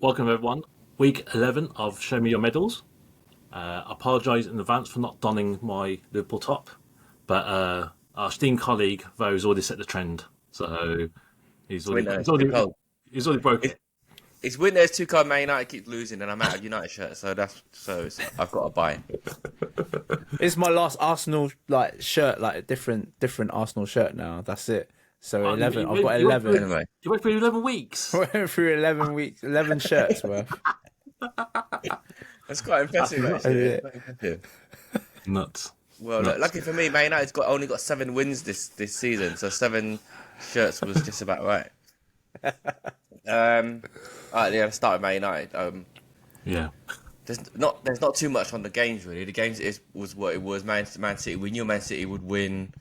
Welcome everyone. Week 11 of Show Me Your Medals. Apologise in advance for not donning my Liverpool top, but our esteemed colleague Vo's already set the trend, so he's already Winter, he's it's too already, cold. he's already broke It's, it. it's winter. It's too cold. Man United keeps losing, and I'm out of United shirt, I've got to buy it. It's my last Arsenal shirt, different Arsenal shirt now. That's it. So 11. I've got 11. Anyway, You went through 11 weeks. Went through 11 weeks, 11 shirts worth. that's quite impressive. Actually. Yeah. Quite impressive. Nuts. Well, look, lucky for me, Man United's only got 7 wins this season, so 7 shirts was just about right. All right, yeah, let's start with Man United. Yeah. There's not too much on the games really. The games was what it was. Man City. We knew Man City would win.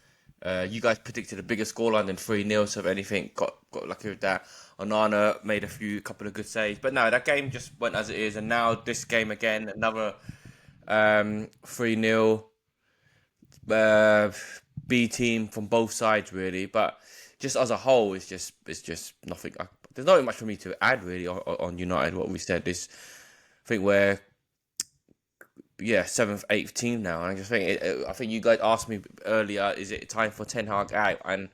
You guys predicted a bigger scoreline than 3-0, so if anything, got lucky with that. Onana made a couple of good saves, but no, that game just went as it is. And now this game again, another 3-0 B team from both sides really. But just as a whole, it's just nothing. There's not much for me to add really on United. What we said is, I think we're 7th, 8th team now, and I just think I think you guys asked me earlier, is it time for Ten Hag out? And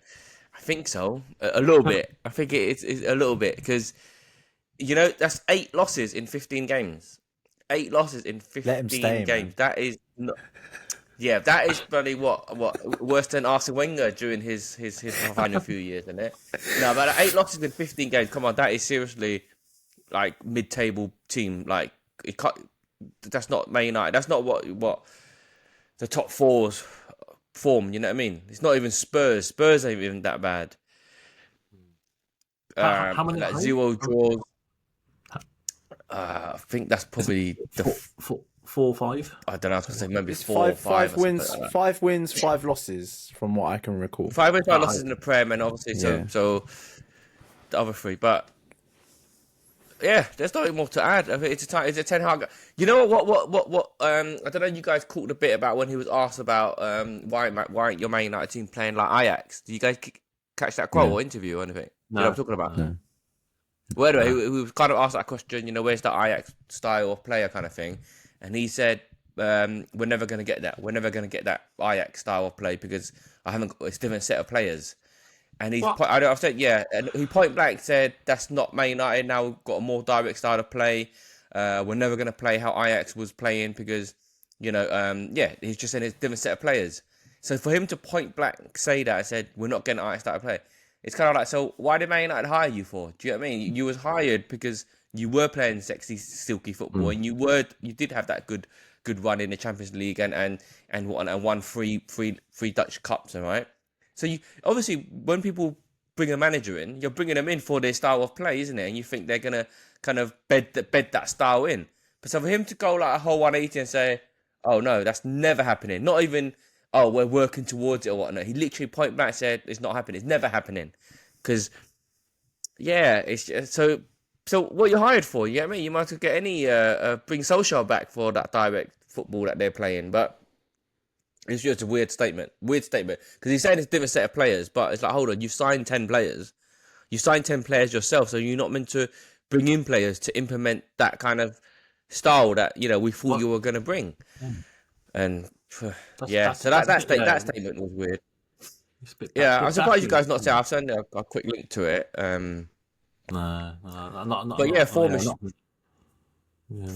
I think so, a little bit. I think it's a little bit because that's 8 losses in 15 games. 8 losses in 15 games. Man. That is not. Yeah, that is probably what worse than Arsene Wenger during his final few years, isn't it? No, but 8 losses in 15 games. Come on, that is seriously like mid-table team. Like it can't. That's not Man United. That's not what the top 4's form. You know what I mean? It's not even Spurs. Spurs ain't even that bad. How many? Like 0 draws. I think that's probably four or 5. I don't know. I was gonna say maybe It's 4 or 5. 5 wins, 5 wins, 5 losses, from what I can recall. 5 wins, 5 losses in the Prem, and obviously so the other 3, but. Yeah, there's nothing more to add. I think it's a Ten Hag. You know what? I don't know. You guys caught a bit about when he was asked about why aren't your Man United team playing like Ajax? Did you guys catch that quote or interview or anything? No. You know what I'm talking about? No. Well, anyway, he was kind of asked that question. Where's the Ajax style of player kind of thing? And he said, "We're never going to get that. We're never going to get that Ajax style of play because I haven't got a different set of players." And I've said, and he point blank said, that's not Man United now. We've got a more direct style of play. We're never going to play how Ajax was playing because, he's just saying it's a different set of players. So for him to point blank say that, I said, we're not getting Ajax style of play. It's kind of like, so why did Man United hire you for? Do you know what I mean? You was hired because you were playing sexy, silky football and you did have that good run in the Champions League and won three Dutch Cups, all right? So you obviously, when people bring a manager in, you're bringing them in for their style of play, isn't it? And you think they're gonna kind of bed that style in. But so for him to go like a whole 180 and say, "Oh no, that's never happening," not even, "Oh, we're working towards it" or whatnot. He literally point blank said, "It's not happening. It's never happening." Because it's just, so what you're hired for? You know what I mean? You might as well get any bring Solskjaer back for that direct football that they're playing, but. It's just a weird statement. Because he's saying it's a different set of players, but it's like, hold on, you've signed 10 players. You signed 10 players yourself, so you're not meant to bring in players to implement that kind of style that, we thought you were going to bring. And, so that statement was weird. I'm surprised you guys not say, I've sent a quick link to it.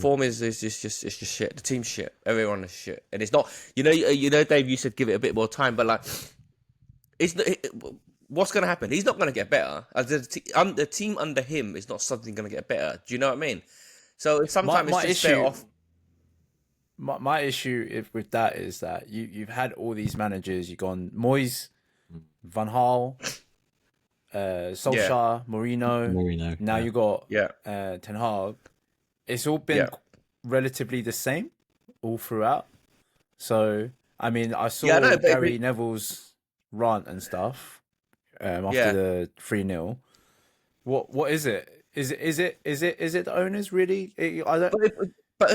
Form is just shit. The team's shit. Everyone is shit, and it's not. Dave, you said give it a bit more time, but like, what's going to happen? He's not going to get better. The team under him is not suddenly going to get better. Do you know what I mean? So sometimes it's just better off. My issue with that is that you've had all these managers. You've gone Moyes, Van Gaal, Solskjaer, Mourinho. Now you got Ten Hag. It's all been relatively the same all throughout. So, I mean, I saw Gary Neville's rant and stuff after the 3-0. What is it? Is it the owners really? I don't.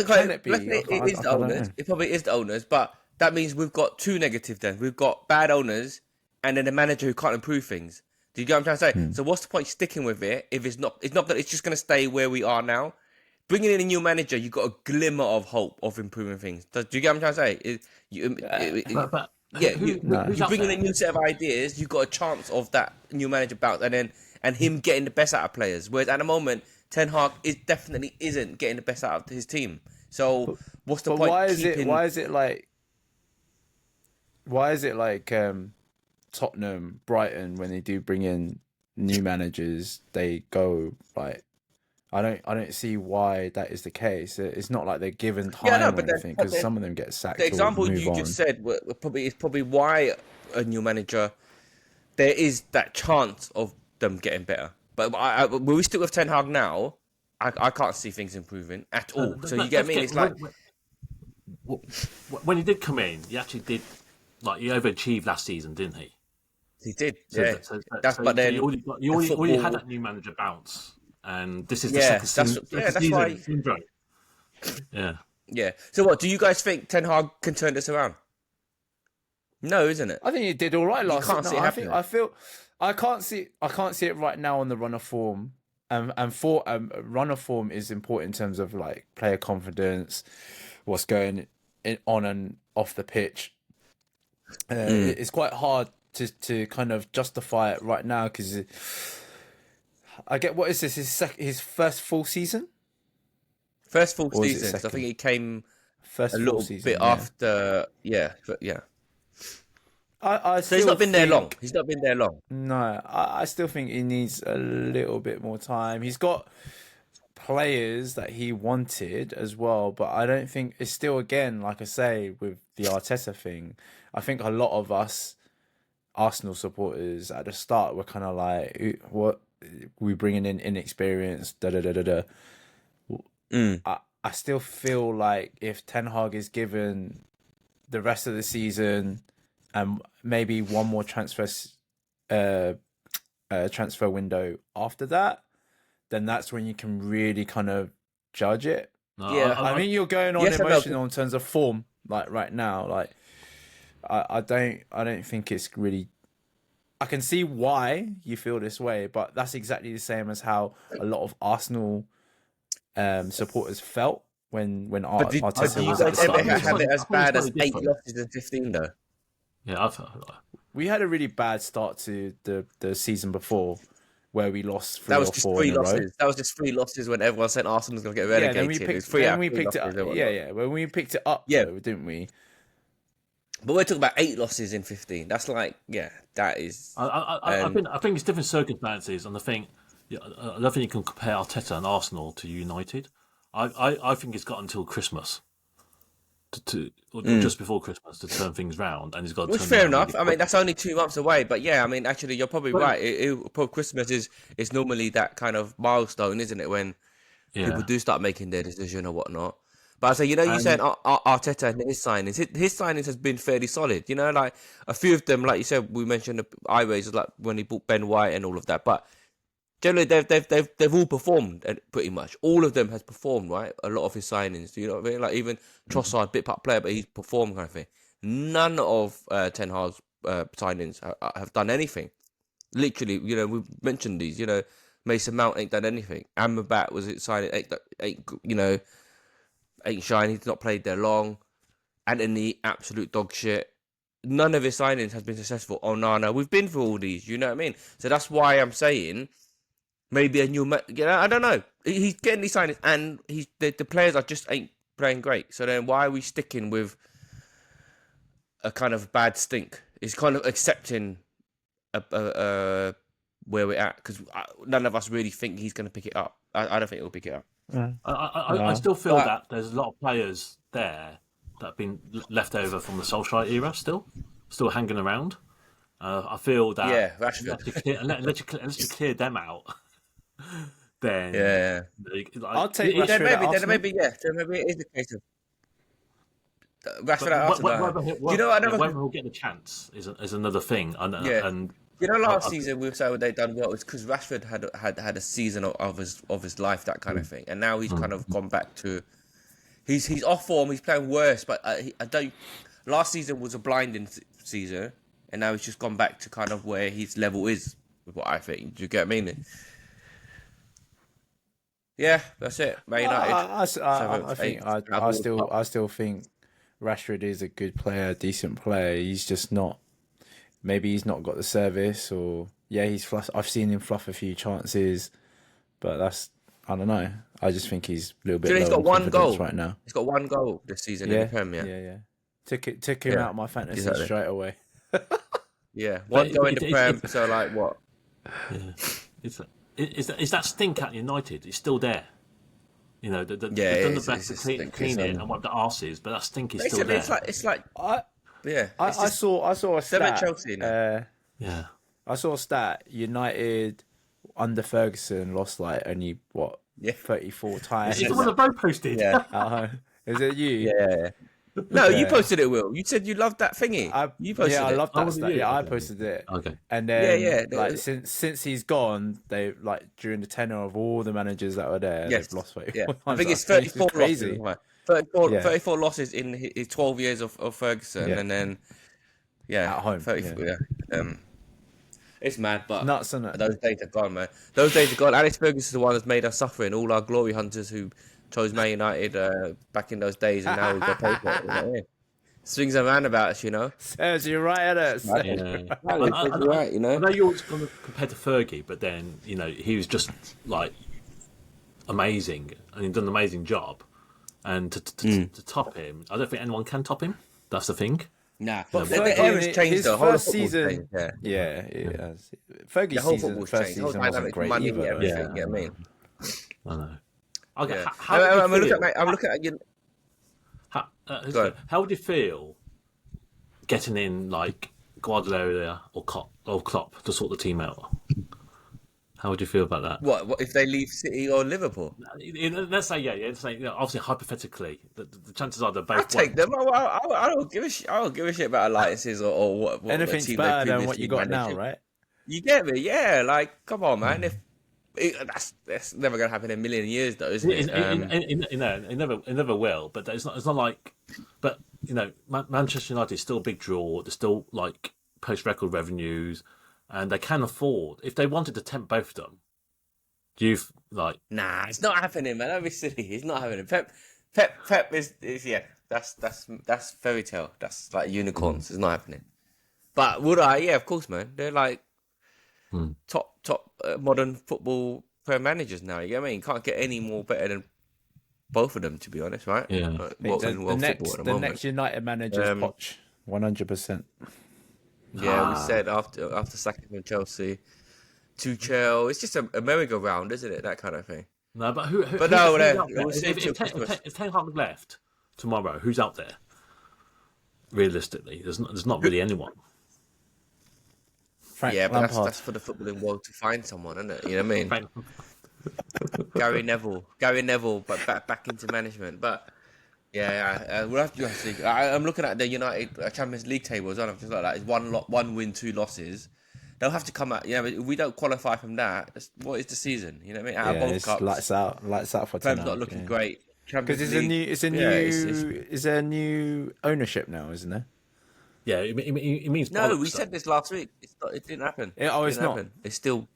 Can it be? It is the owners. It probably is the owners, but that means we've got 2 negatives. Then we've got bad owners and then a manager who can't improve things. Do you get what I'm trying to say? So what's the point sticking with it if it's not that it's just going to stay where we are now? bringing in a new manager, you got a glimmer of hope of improving things. Do you get what I'm trying to say? You bring in a new set of ideas, you got a chance of that new manager bounce, and him getting the best out of players. Whereas at the moment, Ten Hag definitely isn't getting the best out of his team. So what's the point? Why is it like Tottenham, Brighton, when they do bring in new managers, they go like, I don't see why that is the case. It's not like they're given time or anything, because some of them get sacked. The example you just said is probably why a new manager, there is that chance of them getting better. But when we stick with Ten Hag now, I can't see things improving at all. So you get me? It's like when he did come in, he actually did, like, he overachieved last season, didn't he? He did. But then you already had that new manager bounce, and this is the second season. Yeah. So what do you guys think? Ten Hag can turn this around? No, isn't it? I think he did all right last season. I can't see it right now on the run of form. And for run of form is important in terms of like player confidence, what's going on and off the pitch. It's quite hard to kind of justify it right now, because I get, what is this, his first full season? First full season. So I think he came a little bit after. Yeah. So he's not been there long. He's not been there long. No, I still think he needs a little bit more time. He's got players that he wanted as well, but I don't think it's still, again, like I say, with the Arteta thing, I think a lot of us Arsenal supporters at the start were kind of like, what, we bringing in inexperience, I still feel like if Ten Hag is given the rest of the season and maybe one more transfer window after that, then that's when you can really kind of judge it. I mean, you're going on emotional in terms of form, like right now. Like, I don't think it's really. I can see why you feel this way, but that's exactly the same as how a lot of Arsenal supporters felt when Arteta was. Do you guys ever have it as bad as 8 losses in 15 though? Yeah, we had a really bad start to the season before, where we lost 3 or 4 in a row. That was just 3 losses when everyone said Arsenal was going to get relegated. When we picked it up, though, didn't we? But we're talking about 8 losses in 15. That's like, that is. I think it's different circumstances, and I don't think you can compare Arteta and Arsenal to United. I think he's got until Christmas. Just before Christmas to turn things round, and he's got. Which fair enough. Really, I mean, that's only 2 months away, but yeah, I mean, actually, you're probably right. Christmas is normally that kind of milestone, isn't it, when people do start making their decision or whatnot. But I say, you said Arteta and his signings. His signings has been fairly solid. Like a few of them, like you said, we mentioned the Iways, like when he bought Ben White and all of that, but. Generally, they've all performed pretty much. All of them has performed, right? A lot of his signings, do you know what I mean? Like even Trossard, bit part player, but he's performed kind of thing. None of Ten Hag's signings have done anything. Literally, we've mentioned these. Mason Mount ain't done anything. Amrabat was it signed ain't shine. He's not played there long. Anthony, absolute dog shit. None of his signings has been successful. Onana, we've been through all these. You know what I mean? So that's why I'm saying. Maybe a new, I don't know. He's getting these signings, and the players just ain't playing great. So then, why are we sticking with a kind of bad stink? It's kind of accepting where we're at, because none of us really think he's going to pick it up. I don't think he'll pick it up. I still feel that there's a lot of players there that have been left over from the Solskjaer era, still hanging around. I feel that unless you clear them out. Then I'll take Rashford. Then maybe it is the case of Rashford at Arsenal. Whether he'll get the chance is another thing. And last season we said they've done well. It's because Rashford had a season of his life, that kind of thing, and now he's kind of gone back to. He's off form. He's playing worse, but I don't. Last season was a blinding season, and now he's just gone back to kind of where his level is. With what I think, do you get what I mean? Yeah, that's it. Man United. I still think Rashford is a good player, decent player. He's just not. Maybe he's not got the service, or I've seen him fluff a few chances, but I don't know. I just think he's a little bit low. He's got one goal right now. He's got one goal this season in the Premier. Yeah. Took him out of my fantasy straight away. Yeah, one goal in the Prem. So like what? Yeah. Is that stink at United? It's still there. You know, they've done the best to clean it and what the arse is, but that stink is still there. It's like I saw a stat. Chelsea now. I saw a stat. United under Ferguson lost like only 34 times. It's the one that Bo posted. Yeah. Is it you? Yeah. No, you posted it, Will. You said you loved that thingy. You posted it. I loved that stat. Yeah, I posted it. Okay. And then, like, since he's gone, they during the tenure of all the managers that were there, they've lost 34 I think it's 34 losses. 34 losses in his 12 years of Ferguson, and then at home. 34. It's mad, but nuts, isn't it? Those days are gone, man. Those days are gone. Alex Ferguson is the one that's made us suffering. All our glory hunters who chose Man United back in those days, and now we've got paper. You know? Swings and roundabouts, you know. Serves you right at it. Right, you know. I know you're always going to compare to Fergie, but then he was just like amazing, and he'd done an amazing job. And to top him, I don't think anyone can top him. That's the thing. Nah, but the era's changed. The first season, Fergie's first season wasn't great either. You know what I mean? I know. Okay, I'm looking at you. How would you feel getting in like Guardiola or Klopp to sort the team out? How would you feel about that? What if they leave City or Liverpool? Let's say, obviously hypothetically, the chances are they're both. I'll take them. I don't give a shit. I don't give a shit about alliances or what. Anything's better than what you got now, right? You get me? Yeah. Like, come on, man. That's never gonna happen in a million years, though, isn't it? It never will. But it's not like. But Manchester United is still a big draw. They're still like post-record revenues. And they can afford, if they wanted to tempt both of them, Nah, it's not happening, man. Don't be silly. It's not happening. Pep is that's fairy tale. That's like unicorns. It's not happening. But would I? Yeah, of course, man. They're like top modern football player managers now. You get what I mean? You can't get any more better than both of them, to be honest, right? Yeah. The next United manager is Poch, 100%. Yeah, we said after sacking from Chelsea, Tuchel. It's just a merry-go-round, isn't it? That kind of thing. No, but who if Ten Hag left tomorrow, who's out there? Realistically, there's not really anyone. But that's for the footballing world to find someone, isn't it? You know what I mean? Gary Neville, but back into management, but. Yeah, we'll have to see. I'm looking at the United Champions League table as well. I'm just like that. It's 1 win, 2 losses. They'll have to come out. Yeah, if we don't qualify from that, what is the season? You know what I mean? Out of both cups, lights out for Prem's not looking great. Because it's a new ownership now, isn't there? Yeah, it means no. We said this last week. It didn't happen. It's not. It's still.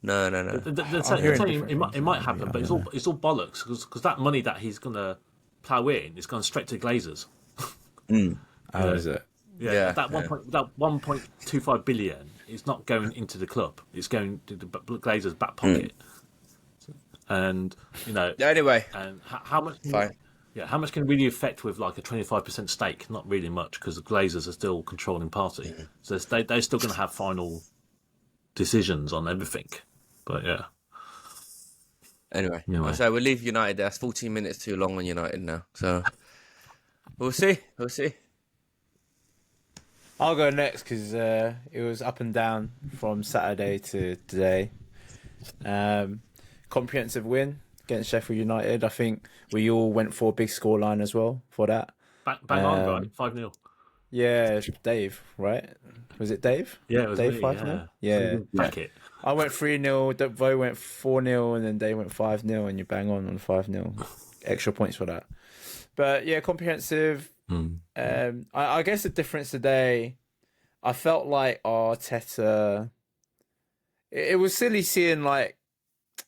No. It might happen, but it's all bollocks because that money that he's gonna plough in is going straight to Glazers. How is it? Yeah, that 1.25 billion is not going into the club. It's going to the Glazers' back pocket. And anyway, and how much? Fine. Yeah, how much can really affect with like a 25% stake? Not really much because the Glazers are still controlling party, so they're still going to have final decisions on everything. But yeah. Anyway, so we'll leave United. That's 14 minutes too long on United now. So we'll see. I'll go next because it was up and down from Saturday to today. Comprehensive win against Sheffield United. I think we all went for a big scoreline as well for that. Bang on, right? 5-0. Yeah, Dave, right? Was it Dave? Yeah, it was Dave. Me, 5-0. Yeah. Back it. I went 3-0, Vo went 4-0, and then they went 5-0, and you bang on 5-0. Extra points for that. But yeah, comprehensive. I guess the difference today, I felt like Arteta. It was silly seeing like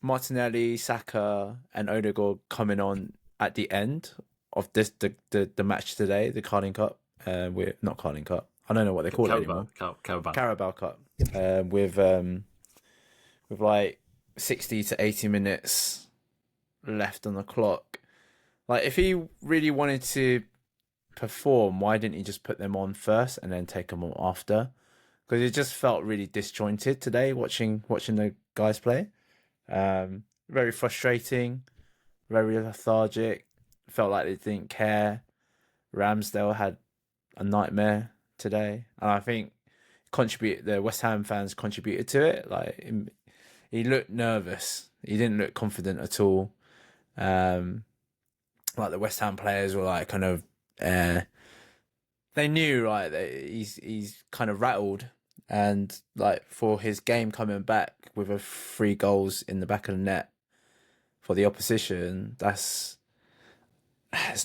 Martinelli, Saka, and Odegaard coming on at the end of the match today, the Carling Cup. We're not Carling Cup. I don't know what they call it anymore. Carabao Cup. With like 60 to 80 minutes left on the clock. Like, if he really wanted to perform, why didn't he just put them on first and then take them on after? Because it just felt really disjointed today watching the guys play. Very frustrating, very lethargic. Felt like they didn't care. Ramsdale had a nightmare today, and I think the West Ham fans contributed to it. Like, he looked nervous. He didn't look confident at all. Like, the West Ham players were like kind of, they knew, like, that he's kind of rattled, and like, for his game coming back with 3 goals in the back of the net for the opposition, it's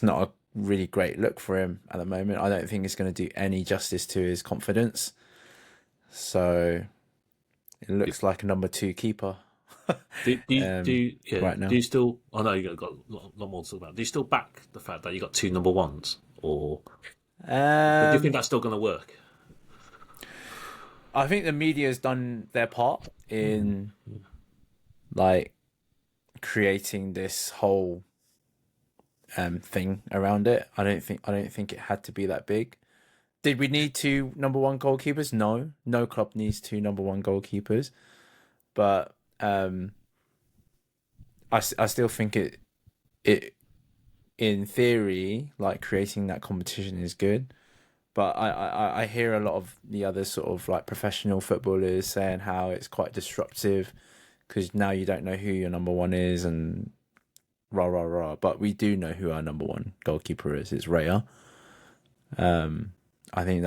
not a really great look for him at the moment. I don't think it's going to do any justice to his confidence. So it looks like a number 2 keeper. Right now. Do you still? I know you got a lot more to talk about. Do you still back the fact that you got 2 number 1s, or do you think that's still going to work? I think the media's done their part in like creating this whole thing around it. I don't think it had to be that big. Did we need 2 number 1 goalkeepers? No club needs 2 number 1 goalkeepers, but I still think it in theory, like, creating that competition is good. But I hear a lot of the other sort of like professional footballers saying how it's quite disruptive because now you don't know who your number 1 is and rah rah rah. But we do know who our number 1 goalkeeper is. It's Raya. I think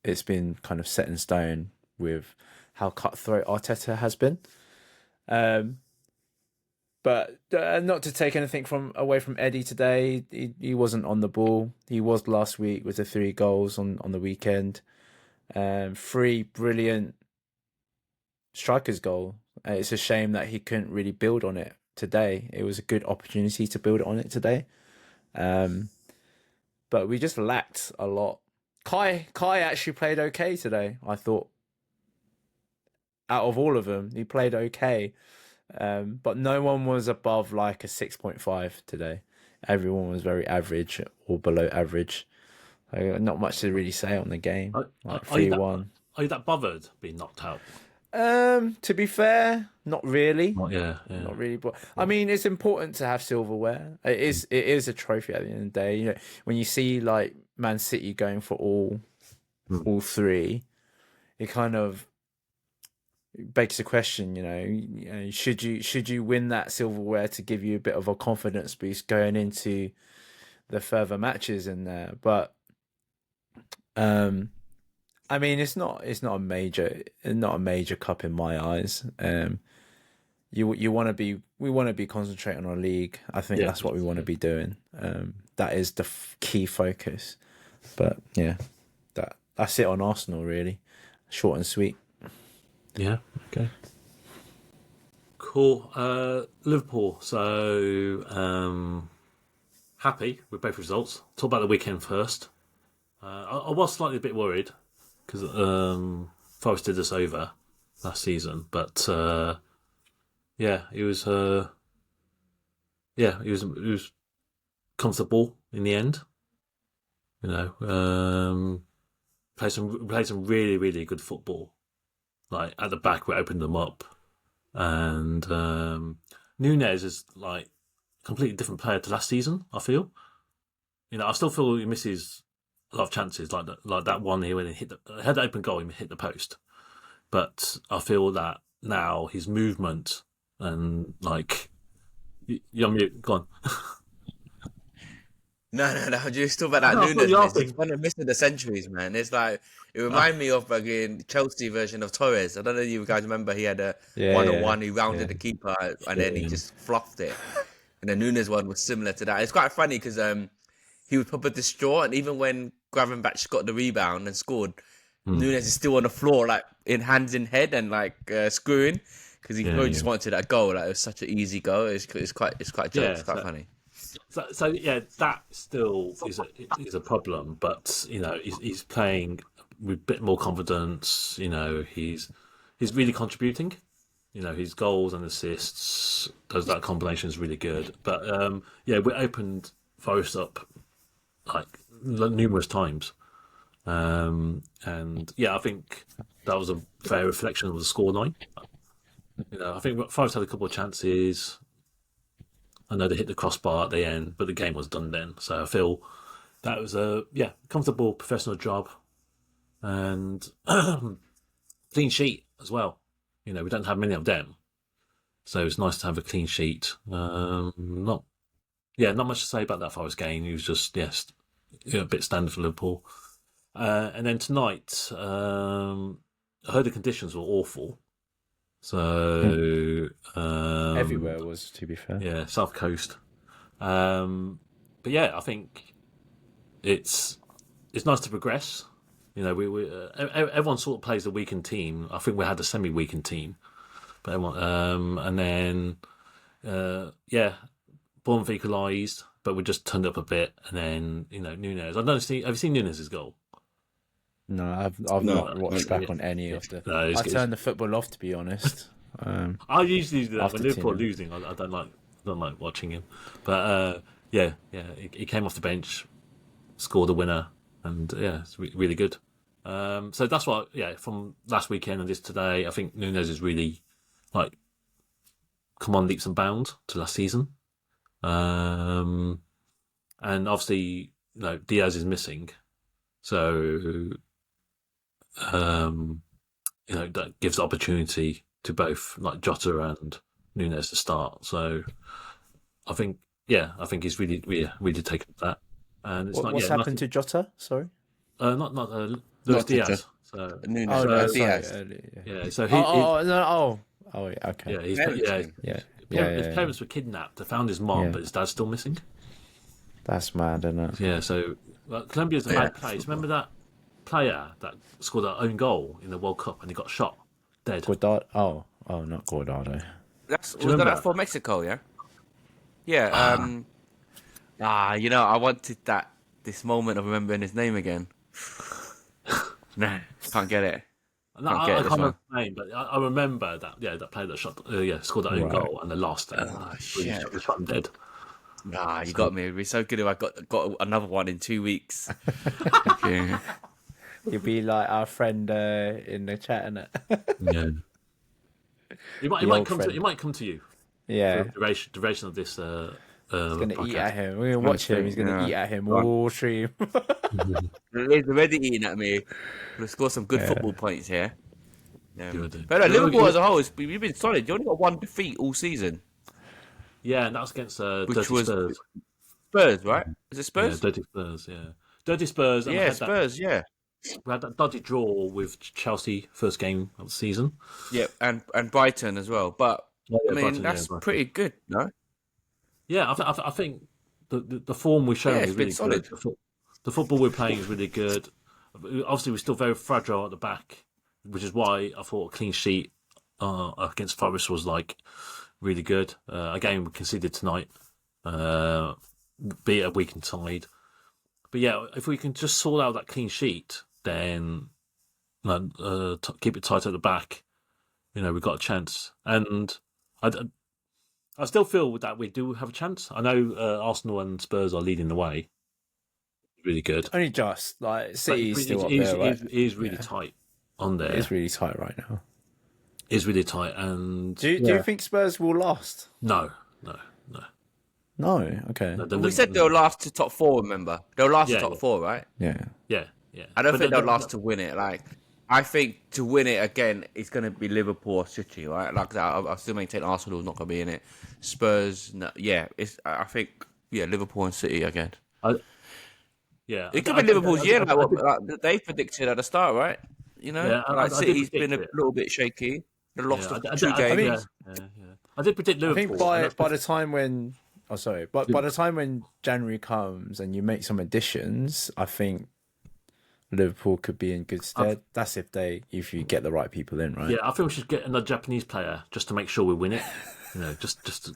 it's been kind of set in stone with how cutthroat Arteta has been. But not to take anything away from Eddie today, he wasn't on the ball. He was last week with the 3 goals on the weekend. 3 brilliant strikers' goal. It's a shame that he couldn't really build on it today. It was a good opportunity to build on it today. But we just lacked a lot. Kai actually played okay today, I thought. Out of all of them, he played okay. But no one was above like a 6.5 today. Everyone was very average or below average. Not much to really say on the game. 3-1. Are you that bothered being knocked out? To be fair, not really. Yeah. Not really. But I mean, it's important to have silverware. It is a trophy at the end of the day. You know, when you see like Man City going for all 3, it kind of begs the question, you know, should you win that silverware to give you a bit of a confidence boost going into the further matches in there? But I mean, it's not a major cup in my eyes. We want to be concentrating on our league. I think that's what we want to be doing. That is the key focus. But yeah, that's it on Arsenal, really. Short and sweet. Yeah. Okay. Cool. Liverpool. So happy with both results. Talk about the weekend first. I was slightly a bit worried because Forest did us over last season, but it was comfortable in the end. You know, played some really, really good football. Like at the back, we opened them up, and Núñez is like a completely different player to last season. I feel, you know, I still feel he misses a lot of chances, like that one here when he had the open goal, he hit the post. But I feel that now his movement and like, you're mute. Go on. No. You're still about that Núñez. It's one of missing the centuries, man. It's like it reminded me of again Chelsea version of Torres. I don't know if you guys remember he had a 1-on-1. He rounded the keeper and then he just fluffed it. And the Núñez one was similar to that. It's quite funny because he was proper distraught, and even when Gravenberch got the rebound and scored, Núñez is still on the floor, like in hands in head and like screwing because he probably just wanted that goal. Like, it was such an easy goal. It's quite jokes. It's quite funny. So yeah, that still is a problem. But he's playing with a bit more confidence. He's really contributing. His goals and assists, that combination is really good. But we opened Forest up like numerous times. And I think that was a fair reflection of the scoreline. I think Forest had a couple of chances. I know they hit the crossbar at the end, but the game was done then. So I feel that was a comfortable professional job, and clean sheet as well. We don't have many of them, so it's nice to have a clean sheet. Not much to say about that Forest game. He was just a bit standard for Liverpool. And then tonight, I heard the conditions were awful. So everywhere was, to be fair. Yeah, South Coast. But I think it's nice to progress. We everyone sort of plays a weakened team. I think we had a semi-weakened team, but everyone, and then Bournemouth equalised, but we just turned up a bit, and then Nunes. Have you seen Nunes' goal? No, I've not watched back on any of the. No, I turned the football off, to be honest. I usually do that when Liverpool are losing. I don't like watching him, but he came off the bench, scored a winner, and it's really good. So that's what from last weekend and this today, I think Nunes is really come on leaps and bounds to last season, and obviously Diaz is missing, so. That gives the opportunity to both Jota and Nunes to start. So I think he's really taken that. And it's what's happened to Jota? Sorry, not Luis Diaz. So Nunes. Diaz. So he. Okay. His parents were kidnapped. They found his mom, but his dad's still missing. That's mad, isn't it? Yeah. So Colombia's a bad place. Remember that player that scored their own goal in the World Cup and he got shot dead. Not Guardado. Was that for Mexico? I wanted this moment of remembering his name again. No, can't get it. No, I can't remember his name, but I remember that. Yeah, that player that scored that own goal and they lost it. They shot him dead. Nah, you got me. It'd be so good if I got another one in 2 weeks. Okay. You'd be like our friend in the chat, innit? Yeah. He might come to you. Yeah. For the duration of this. He's going to eat at him. We're going to watch him. He's going to eat at him all stream. He's already eating at me. We'll score some good football points here. But Liverpool as a whole, we've been solid. You only got one defeat all season. Yeah, and that was against Spurs. Spurs, right? Is it Spurs? Yeah, Dirty Spurs, yeah. Dirty Spurs. And Spurs, We had that dodgy draw with Chelsea first game of the season. Yeah, and Brighton as well. But Brighton, that's pretty good, no? Yeah, I think the form we're showing is really solid. Good. The football we're playing is really good. Obviously, we're still very fragile at the back, which is why I thought a clean sheet against Forest was really good. Again, we conceded tonight, be it a weakened side. But if we can just sort out that clean sheet, then keep it tight at the back, we've got a chance. And I still feel that we do have a chance. I know Arsenal and Spurs are leading the way. Really good. Only just City's still up there, right? It is really tight on there. It's really tight right now. It's really tight. And do you think Spurs will last? No. Okay. We said they'll last to top 4. Remember, they'll last to top 4, right? Yeah. I don't think they'll last to win it. I think to win it again, it's going to be Liverpool or City, right? I still maintain Arsenal's not going to be in it. Spurs, no, I think Liverpool and City again. It could be Liverpool's year, like they predicted at the start, right? City's been a little bit shaky. They lost 2 games. I did predict Liverpool. I think by the time when by the time when January comes and you make some additions, I think Liverpool could be in good stead. That's if you get the right people in, right? Yeah, I think we should get another Japanese player just to make sure we win it. Just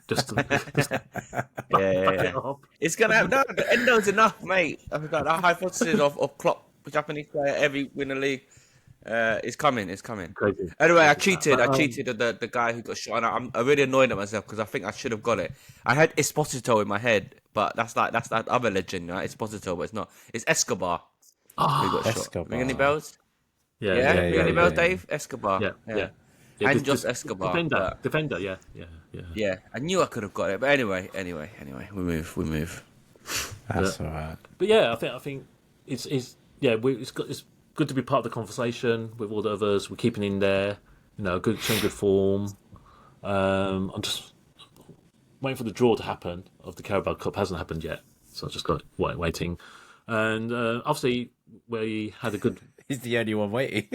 yeah. It's gonna have no. Endo's enough, mate. That hypothesis of Klopp, Japanese player, every winner league. It's coming. Crazy. Anyway, I cheated. I cheated the guy who got shot. And I'm really annoyed at myself because I think I should have got it. I had Esposito in my head, but that's that other legend, right? Esposito, but it's not. It's Escobar. Who got Escobar. shot. Ring any bells? Yeah. Ring any bells, Dave? Escobar. Yeah. And just Escobar. Defender. Yeah. Yeah, I knew I could have got it, but anyway, we move. That's all right. But yeah, I think it's good to be part of the conversation with all the others. We're keeping in there, showing good form. I'm just waiting for the draw to happen of the Carabao Cup. Hasn't happened yet, so I just got waiting. And obviously, we had a good. He's the only one waiting.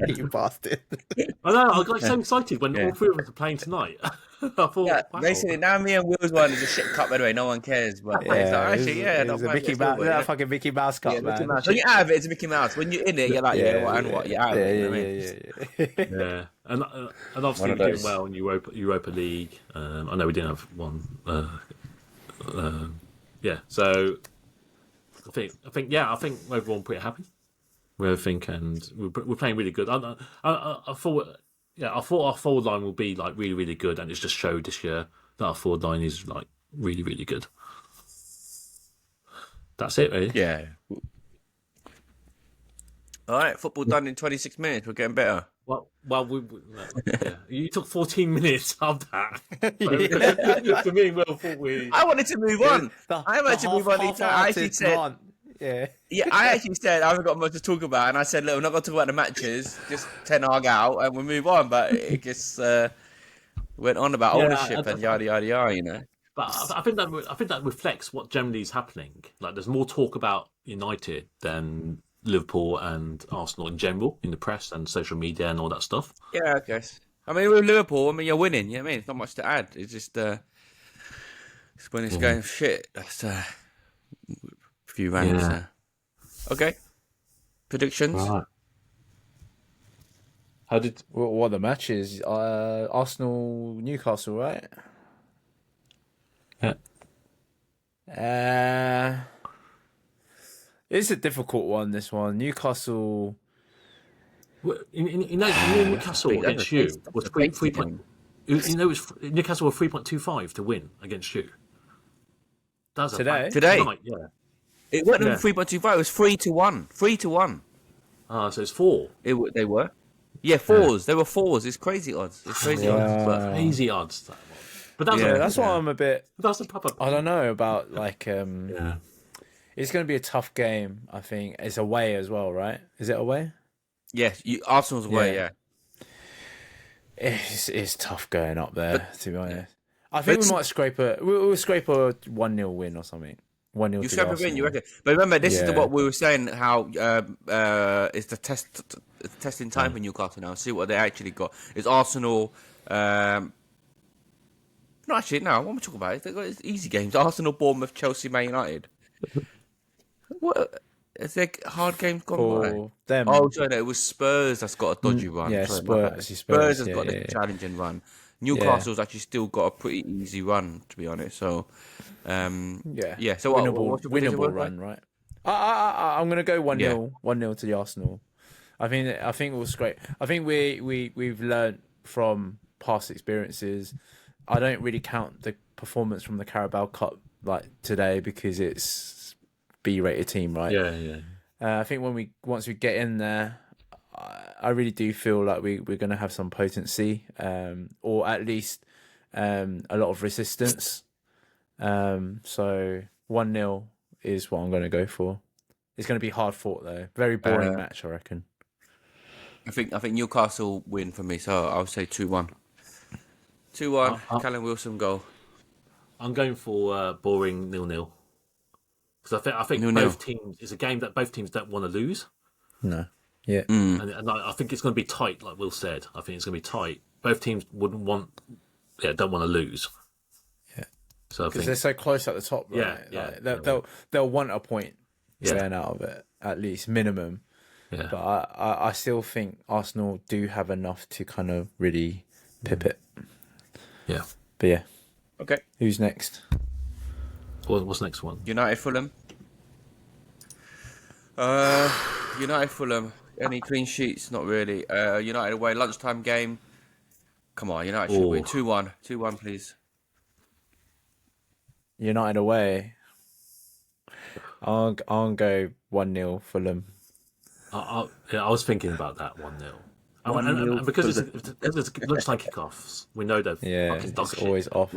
You bastard. I know, I got so excited when all three of us are playing tonight. I thought, wow. Basically, now me and Will's one is a shit cup anyway, no one cares. But it was a Mickey Mouse, fucking Mickey Mouse cup, man. When you're out of it, it's a Mickey Mouse. When you're in it, you're like, what? You're out of it. Yeah. And obviously we're doing well in Europa League. I know we didn't have one. So I think everyone pretty happy. We're playing really good. I thought our forward line will be like really, really good, and it's just showed this year that our forward line is like really, really good. That's it, really. Yeah. All right, football done in 26 minutes. We're getting better. Well, you took 14 minutes of that. To me, I wanted to move on. I wanted to move on. I actually said. Yeah, I actually said I haven't got much to talk about, and I said, look, we're not going to talk about the matches, just Ten Hag out, and we'll move on. But it just went on about ownership and yada yada yada, But I think that reflects what generally is happening. Like, there's more talk about United than Liverpool and Arsenal in general in the press and social media and all that stuff. Yeah, I guess. I mean, with Liverpool, you're winning. You know what I mean? It's not much to add. It's just it's when it's going shit. That's few rounds there. Okay. Predictions? Right. How did what the match is? Arsenal Newcastle, right? Yeah. It's a difficult one. This one, Newcastle. Newcastle against you was 3 point. Newcastle were 3.25 to win against you. That's today. Tonight, yeah. It wasn't even 3.25. It was 3-1. 3-1. Ah, so it's 4. They were. Yeah, 4s. They were 4s. It's crazy odds. It's crazy odds. But crazy odds. That one. But that's why I'm a bit. That's a proper. I don't know about like. It's going to be a tough game. I think it's away as well, right? Is it away? Yes, Arsenal's away. Yeah. It's tough going up there, to be honest. I think we might scrape we'll scrape a 1-0 win or something. 1-0. You scrape a win, you reckon? But remember, this is what we were saying. How it's the testing time for Newcastle now. See what they actually got. It's Arsenal. No, actually, no. What am I talking about? They've got easy games. Arsenal, Bournemouth, Chelsea, Man United. What? Is there hard games gone by? Them. Oh, sorry, no, it was Spurs that's got a dodgy run. Yeah, Spurs has got a challenging run. Newcastle's actually still got a pretty easy run, to be honest. So, So, winnable run, right? I'm gonna go 1-0, 1-0 to the Arsenal. I think we'll scrape. I think we've learned from past experiences. I don't really count the performance from the Carabao Cup like today because it's B-rated team, right? Yeah. I think once we get in there, I really do feel like we're going to have some potency, or at least a lot of resistance. So 1-0 is what I'm going to go for. It's going to be hard fought though. Very boring match, I reckon. I think Newcastle win for me, so I'll say 2-1. 2-1. Callum Wilson goal. I'm going for boring 0-0 because I think 0-0. Both teams. It's a game that both teams don't want to lose. No. Yeah. And I think it's going to be tight, like Will said. I think it's going to be tight. Both teams don't want to lose. Yeah. So because they're so close at the top, right? Yeah. Like, they'll want a point going out of it, at least minimum. Yeah. But I still think Arsenal do have enough to kind of really pip it. Yeah. But yeah. Okay. Who's next? What's the next one? United Fulham. United Fulham. Any clean sheets? Not really. United away, lunchtime game. Come on, United should win 2-1. 2-1, please. United away. I'll go 1-0 Fulham. I was thinking about that 1-0. And because it's lunchtime kickoffs, we know they're fucking dog shit. Always off.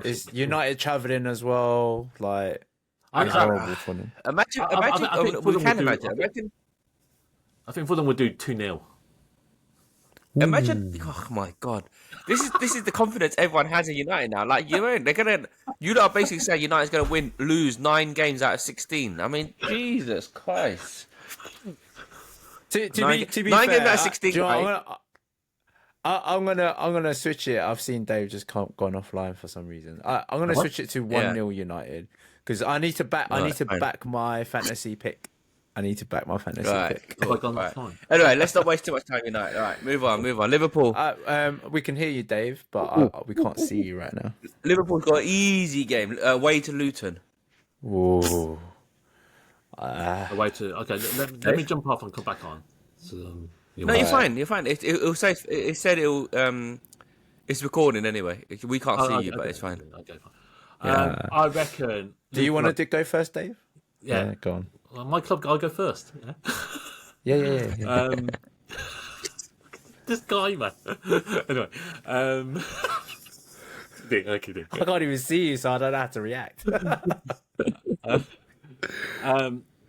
It's United travelling as well. Like, it's horrible for them. Imagine. I think Fulham would do 2-0. Imagine, oh my god, this is the confidence everyone has in United now. Like, you are basically saying United's gonna lose 9 games out of 16. I mean, Jesus Christ. To be 9 fair, games out of 16. I'm gonna switch it. I've seen Dave just gone offline for some reason. I'm gonna switch it to 1-0 United because I need to back my fantasy pick. Pick. Right. Anyway, let's not waste too much time, United. All right, move on. Liverpool. We can hear you, Dave, but we can't see you right now. Liverpool's got an easy game away to Luton. Ooh. Away to let me jump off and come back on. So, no, you're fine. It'll say it said it'll it's recording anyway. We can't see you, but it's fine. Okay, fine. I reckon. Do you want to go first, Dave? Yeah, go on. Well, my club, I'll go first. Yeah. This guy, man. Anyway, I can't even see you, so I don't know how to react.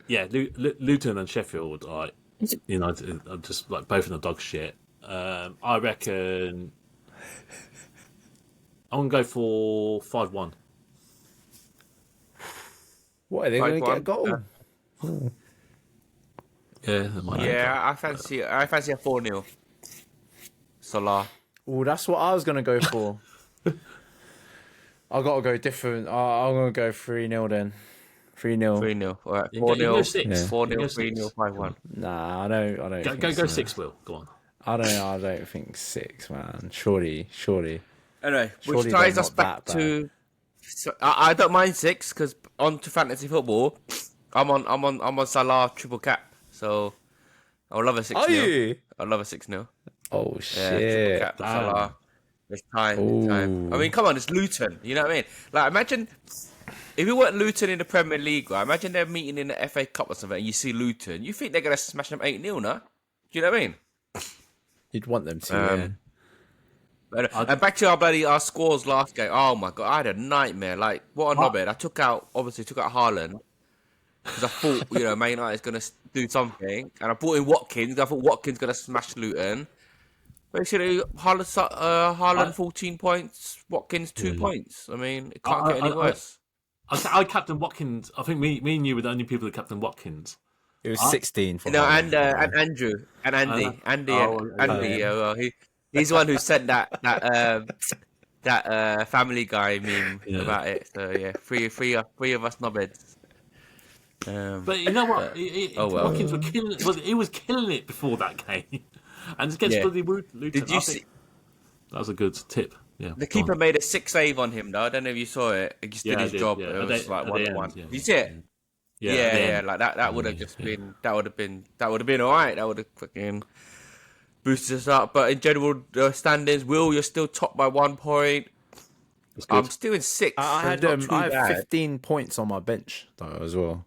Luton and Sheffield are United are just like both in the dog shit. I reckon I'm gonna go for 5-1. What, are they going to get a goal? I fancy a 4-0. Salah. Oh, that's what I was going to go for. I got to go different. I'm going to go 3-0 then. 3-0. 3-0. All right. 4-0. 4-0, 3-0, 5-1. Nah, I don't. Go 6, Will. Go on. I don't think 6, man. Surely. Anyway, which ties us back to. So, I don't mind 6 because on to fantasy football, I'm on Salah triple cap. So I would love a 6-0. Are you? I love a 6-0. Oh shit! Triple cap Salah. It's time. I mean, come on, it's Luton. You know what I mean? Like, imagine if you weren't Luton in the Premier League, right? Imagine they're meeting in the FA Cup or something, and you see Luton. You think they're gonna smash them 8-0, no? Do you know what I mean? You'd want them to. And back to our scores last game. Oh my god, I had a nightmare. Like, what a knobhead. I took out Haaland because I thought Man United's gonna do something, and I brought in Watkins. I thought Watkins gonna smash Luton. Basically, Haaland 14 points, Watkins 2 points. I mean, it can't get any worse. I captained Watkins. I think me and you were the only people that captained Watkins. It was 16 for and Andrew and Andy. He's the one who sent that Family Guy meme about it. So yeah, three of us knobheads. But you know what? Watkins were killing it. He was killing it before that game, and against bloody Luton. Did you see? That was a good tip. Yeah. The keeper made a 6 save on him though. I don't know if you saw it. He just did his job. Yeah. It was like 1-1. Did you see it? Yeah. Like that would have just been. That would have been all right. That would have fucking boosted us up. But in general, standings, Will, you're still top by 1 point. I'm still in 6th. I had 15 points on my bench though as well.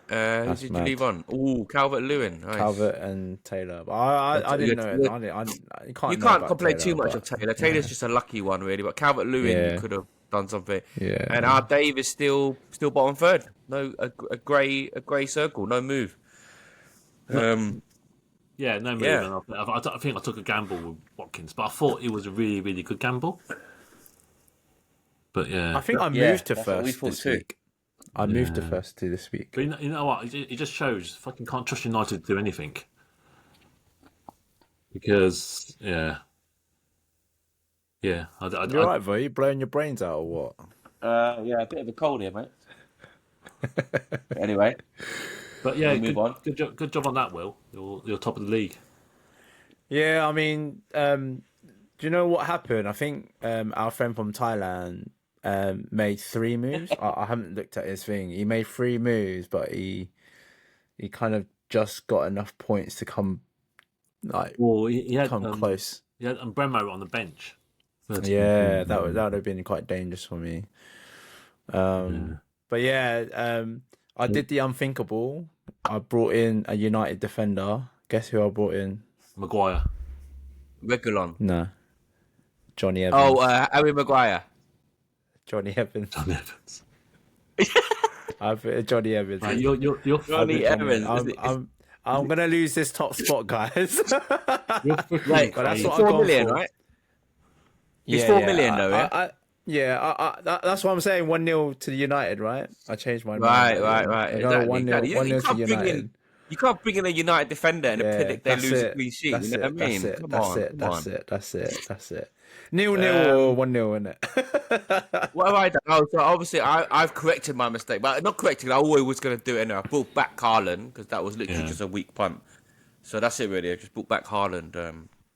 Who did you leave on? Ooh, Calvert-Lewin. Nice. Calvert and Taylor. But I didn't know. You can't complain too much of Taylor. Taylor's just a lucky one, really. But Calvert-Lewin, you could have done something. Yeah. And our Dave is still bottom third. No, a grey circle. No move. No move. Yeah. I think I took a gamble with Watkins, but I thought it was a really, really good gamble. But yeah, I think I moved to first this week. I moved to first to this week. But you know what? It just shows fucking can't trust United to do anything. Because you're right, Vo. You blowing your brains out or what? A bit of a cold here, mate. Anyway, but yeah, move on. Good job on that, Will. You're top of the league. Yeah, I mean, do you know what happened? I think our friend from Thailand made 3 moves. I haven't looked at his thing. He made 3 moves, but he kind of just got enough points to come he had close. He had Bremo on the bench. Yeah, that would have been quite dangerous for me. But yeah, I did the unthinkable. I brought in a United defender. Guess who I brought in? Maguire. Reguilon. No. Johnny Evans. Oh, Harry Maguire. Johnny Evans. Johnny Evans. I've Johnny Evans. You're Johnny Evans. I'm gonna lose this top spot, guys. Right, that's what 4 million, right? It's 4 million, though. Yeah. That's what I'm saying. 1-0 to the United, right? I changed my mind. Right. Exactly. 1-0 to United. You can't bring in a United defender and predict they lose a clean sheet. You know what I mean? That's it. 0-0 or 1-0, isn't it? What have I done? Oh, so obviously I've corrected my mistake, but not corrected. I always was going to do it anyway. I brought back Haaland because that was literally just a weak punt. So that's it, really. I just brought back Haaland.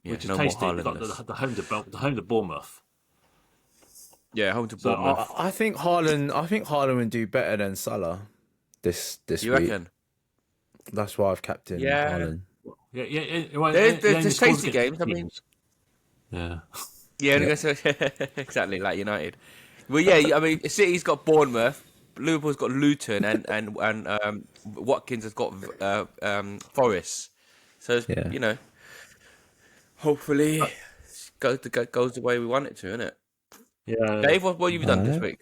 Which is tasty. The home to Bournemouth. Yeah, home to Bournemouth. So I think Haaland would do better than Salah this you week. Reckon? That's why I've captained Haaland. Yeah. Well, there's tasty games. I mean, yeah, exactly like United. Well, yeah, I mean, City's got Bournemouth, Liverpool's got Luton, and Watkins has got Forest. So you know, hopefully, goes the way we want it to, innit? Yeah. Dave, what have you done this week?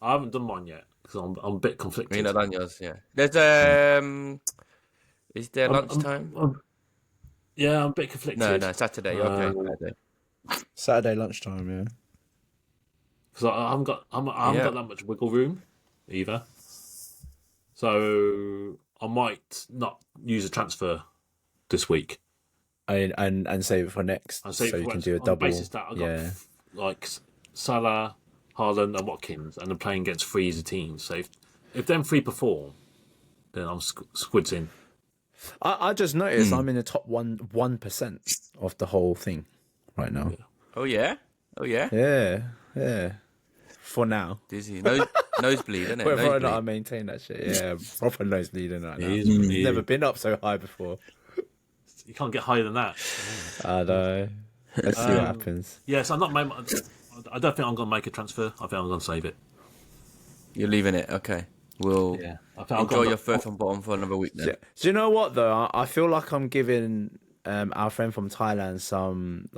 I haven't done mine yet because I'm a bit conflicted. You've not done yours, yeah. There's is there lunchtime? Yeah, I'm a bit conflicted. No, Saturday. Okay, Saturday lunchtime, yeah. Because I haven't got that much wiggle room either. So I might not use a transfer this week. And save it for next. So you can do a double. Basis that I got like Salah, Haaland, and Watkins, and I'm playing against 3 as a team. So if them 3 perform, then I'm squids in. I just noticed I'm in the top 1% of the whole thing right now. Yeah. Oh yeah. Yeah. For now. Dizzy. Nosebleed, isn't it? Whether or not I maintain that shit. Yeah, proper nosebleeding right now. Never been up so high before. You can't get higher than that. I know. Let's see what happens. Yes, I don't think I'm going to make a transfer. I think I'm going to save it. You're leaving it? Okay. We'll enjoy your first and bottom for another week then. Do you know what, though? I feel like I'm giving our friend from Thailand some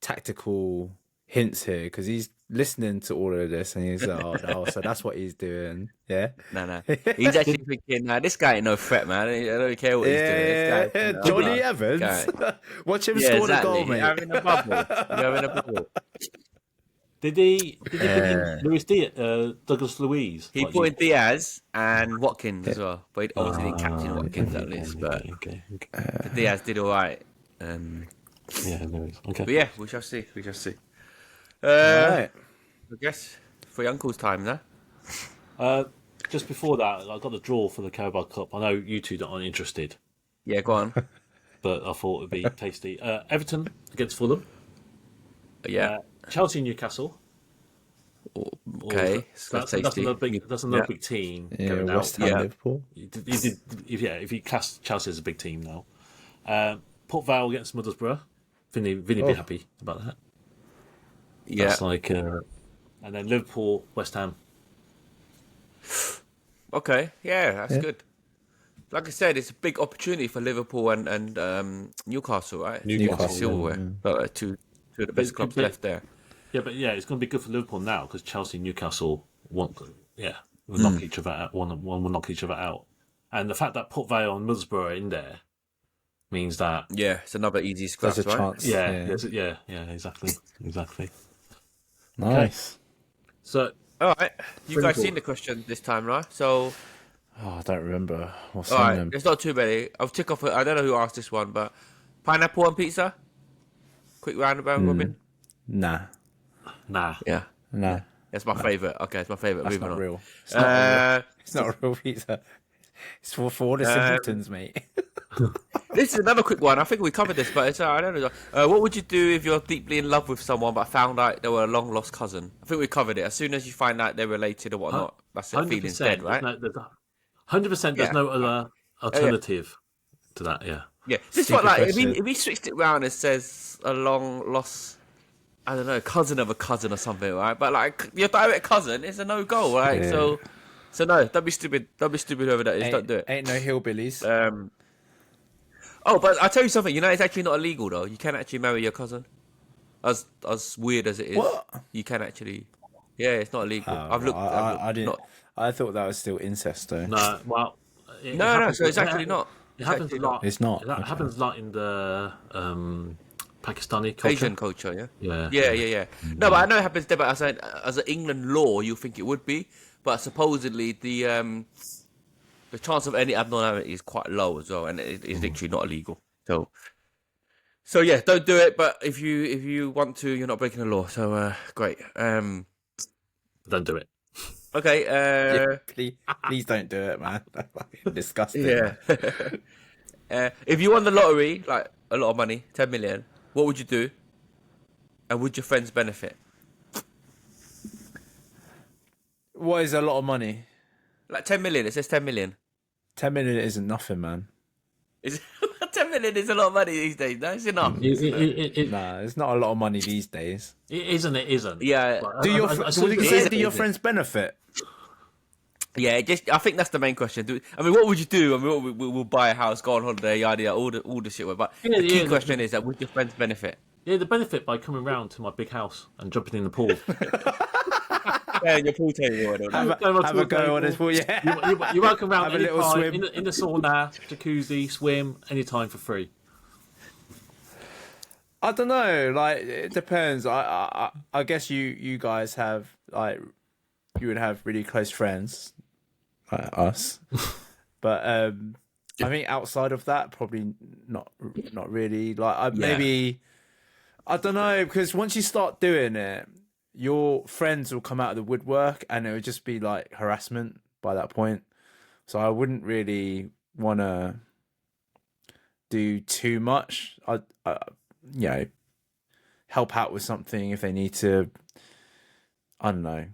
tactical hints here because he's listening to all of this and he's like, oh, so that's what he's doing. Yeah? No. He's actually thinking, this guy ain't no threat, man. I don't care what he's doing. This guy, Johnny Evans. Watch him score the goal, mate. You're having a bubble. Did he put in Douglas Luiz? He put in Diaz and Watkins as well. But he obviously didn't captain Watkins at least. But Diaz did all right. Okay. But yeah, we shall see. All right. I guess for Uncle's time now. Just before that, I got the draw for the Carabao Cup. I know you two aren't interested. Yeah, go on. But I thought it'd be tasty. Everton against Fulham. Yeah. Chelsea, Newcastle. Okay, that's tasty. That's another big team. Yeah, West Ham, Liverpool. If you class Chelsea as a big team now. Port Vale against Middlesbrough. Vinny be happy about that. Yeah. That's like, and then Liverpool, West Ham. Okay, yeah, that's good. Like I said, it's a big opportunity for Liverpool and Newcastle, right? Newcastle silverware. Two of the best clubs left there. Yeah, but it's going to be good for Liverpool now because Chelsea and Newcastle will knock each other out. One will knock each other out, and the fact that Port Vale and Middlesbrough are in there means that it's another easy scratch, there's a right? chance. Yeah, exactly. Nice. Okay. So, all right, you guys seen the question this time, right? So, I don't remember. What's all right, there's not too many. I'll tick off. I don't know who asked this one, but pineapple on pizza. Quick roundabout, Robin. Nah. Nah. Yeah. Nah. It's my favorite. Okay, it's my favorite. That's Moving not on. real. It's not real. It's not a real visa. It's for all the simpletons, mate. This is another quick one. I think we covered this, but it's I don't know. What would you do if you're deeply in love with someone but found out they were a long lost cousin? I think we covered it. As soon as you find out they're related or whatnot, that's it. Feeling's dead, right? 100%. There's no other alternative to that. Yeah. Yeah. This one, like, if he switched it around and says a long lost, I don't know, cousin of a cousin or something, right? But like your direct cousin is a no go, right? Yeah. So no, don't be stupid. Don't be stupid whoever that is. Don't do it. Ain't no hillbillies. Oh, but I'll tell you something. You know, it's actually not illegal though. You can actually marry your cousin. As weird as it is, what? You can actually. Yeah, it's not illegal. I've looked. I didn't. I thought that was still incest though. No, well. No. So it's actually not. It happens a lot. It's not. It happens a lot in the Pakistani culture. Asian culture, yeah. Yeah. No, but I know it happens there. But as an England law, you think it would be, but supposedly the chance of any abnormality is quite low as well, and it is literally not illegal. So yeah, don't do it. But if you want to, you're not breaking the law. So great. Don't do it. Okay. Please don't do it, man. That's disgusting. Yeah. If you won the lottery, like a lot of money, 10 million, what would you do? And would your friends benefit? What is a lot of money? Like 10 million. It says 10 million. 10 million isn't nothing, man. 10 million is a lot of money these days. No, it's enough. Nah, it's not a lot of money these days. It isn't. Yeah. Do your friends benefit? Yeah, I think that's the main question. What would you do? We'll buy a house, go on holiday, yada, all the shit. But the key question is that would your friends benefit? Yeah, the benefit by coming round to my big house and jumping in the pool. Yeah, your pool table. Have a go on this pool, yeah. You're welcome round have a little swim. In the sauna, jacuzzi, swim, anytime for free. I don't know. Like, it depends. I guess you guys have, like, you would have really close friends, like us. But I think outside of that, probably not really. Like, maybe, I don't know, because once you start doing it, your friends will come out of the woodwork and it would just be like harassment by that point. So I wouldn't really want to do too much. I help out with something if they need to, I don't know,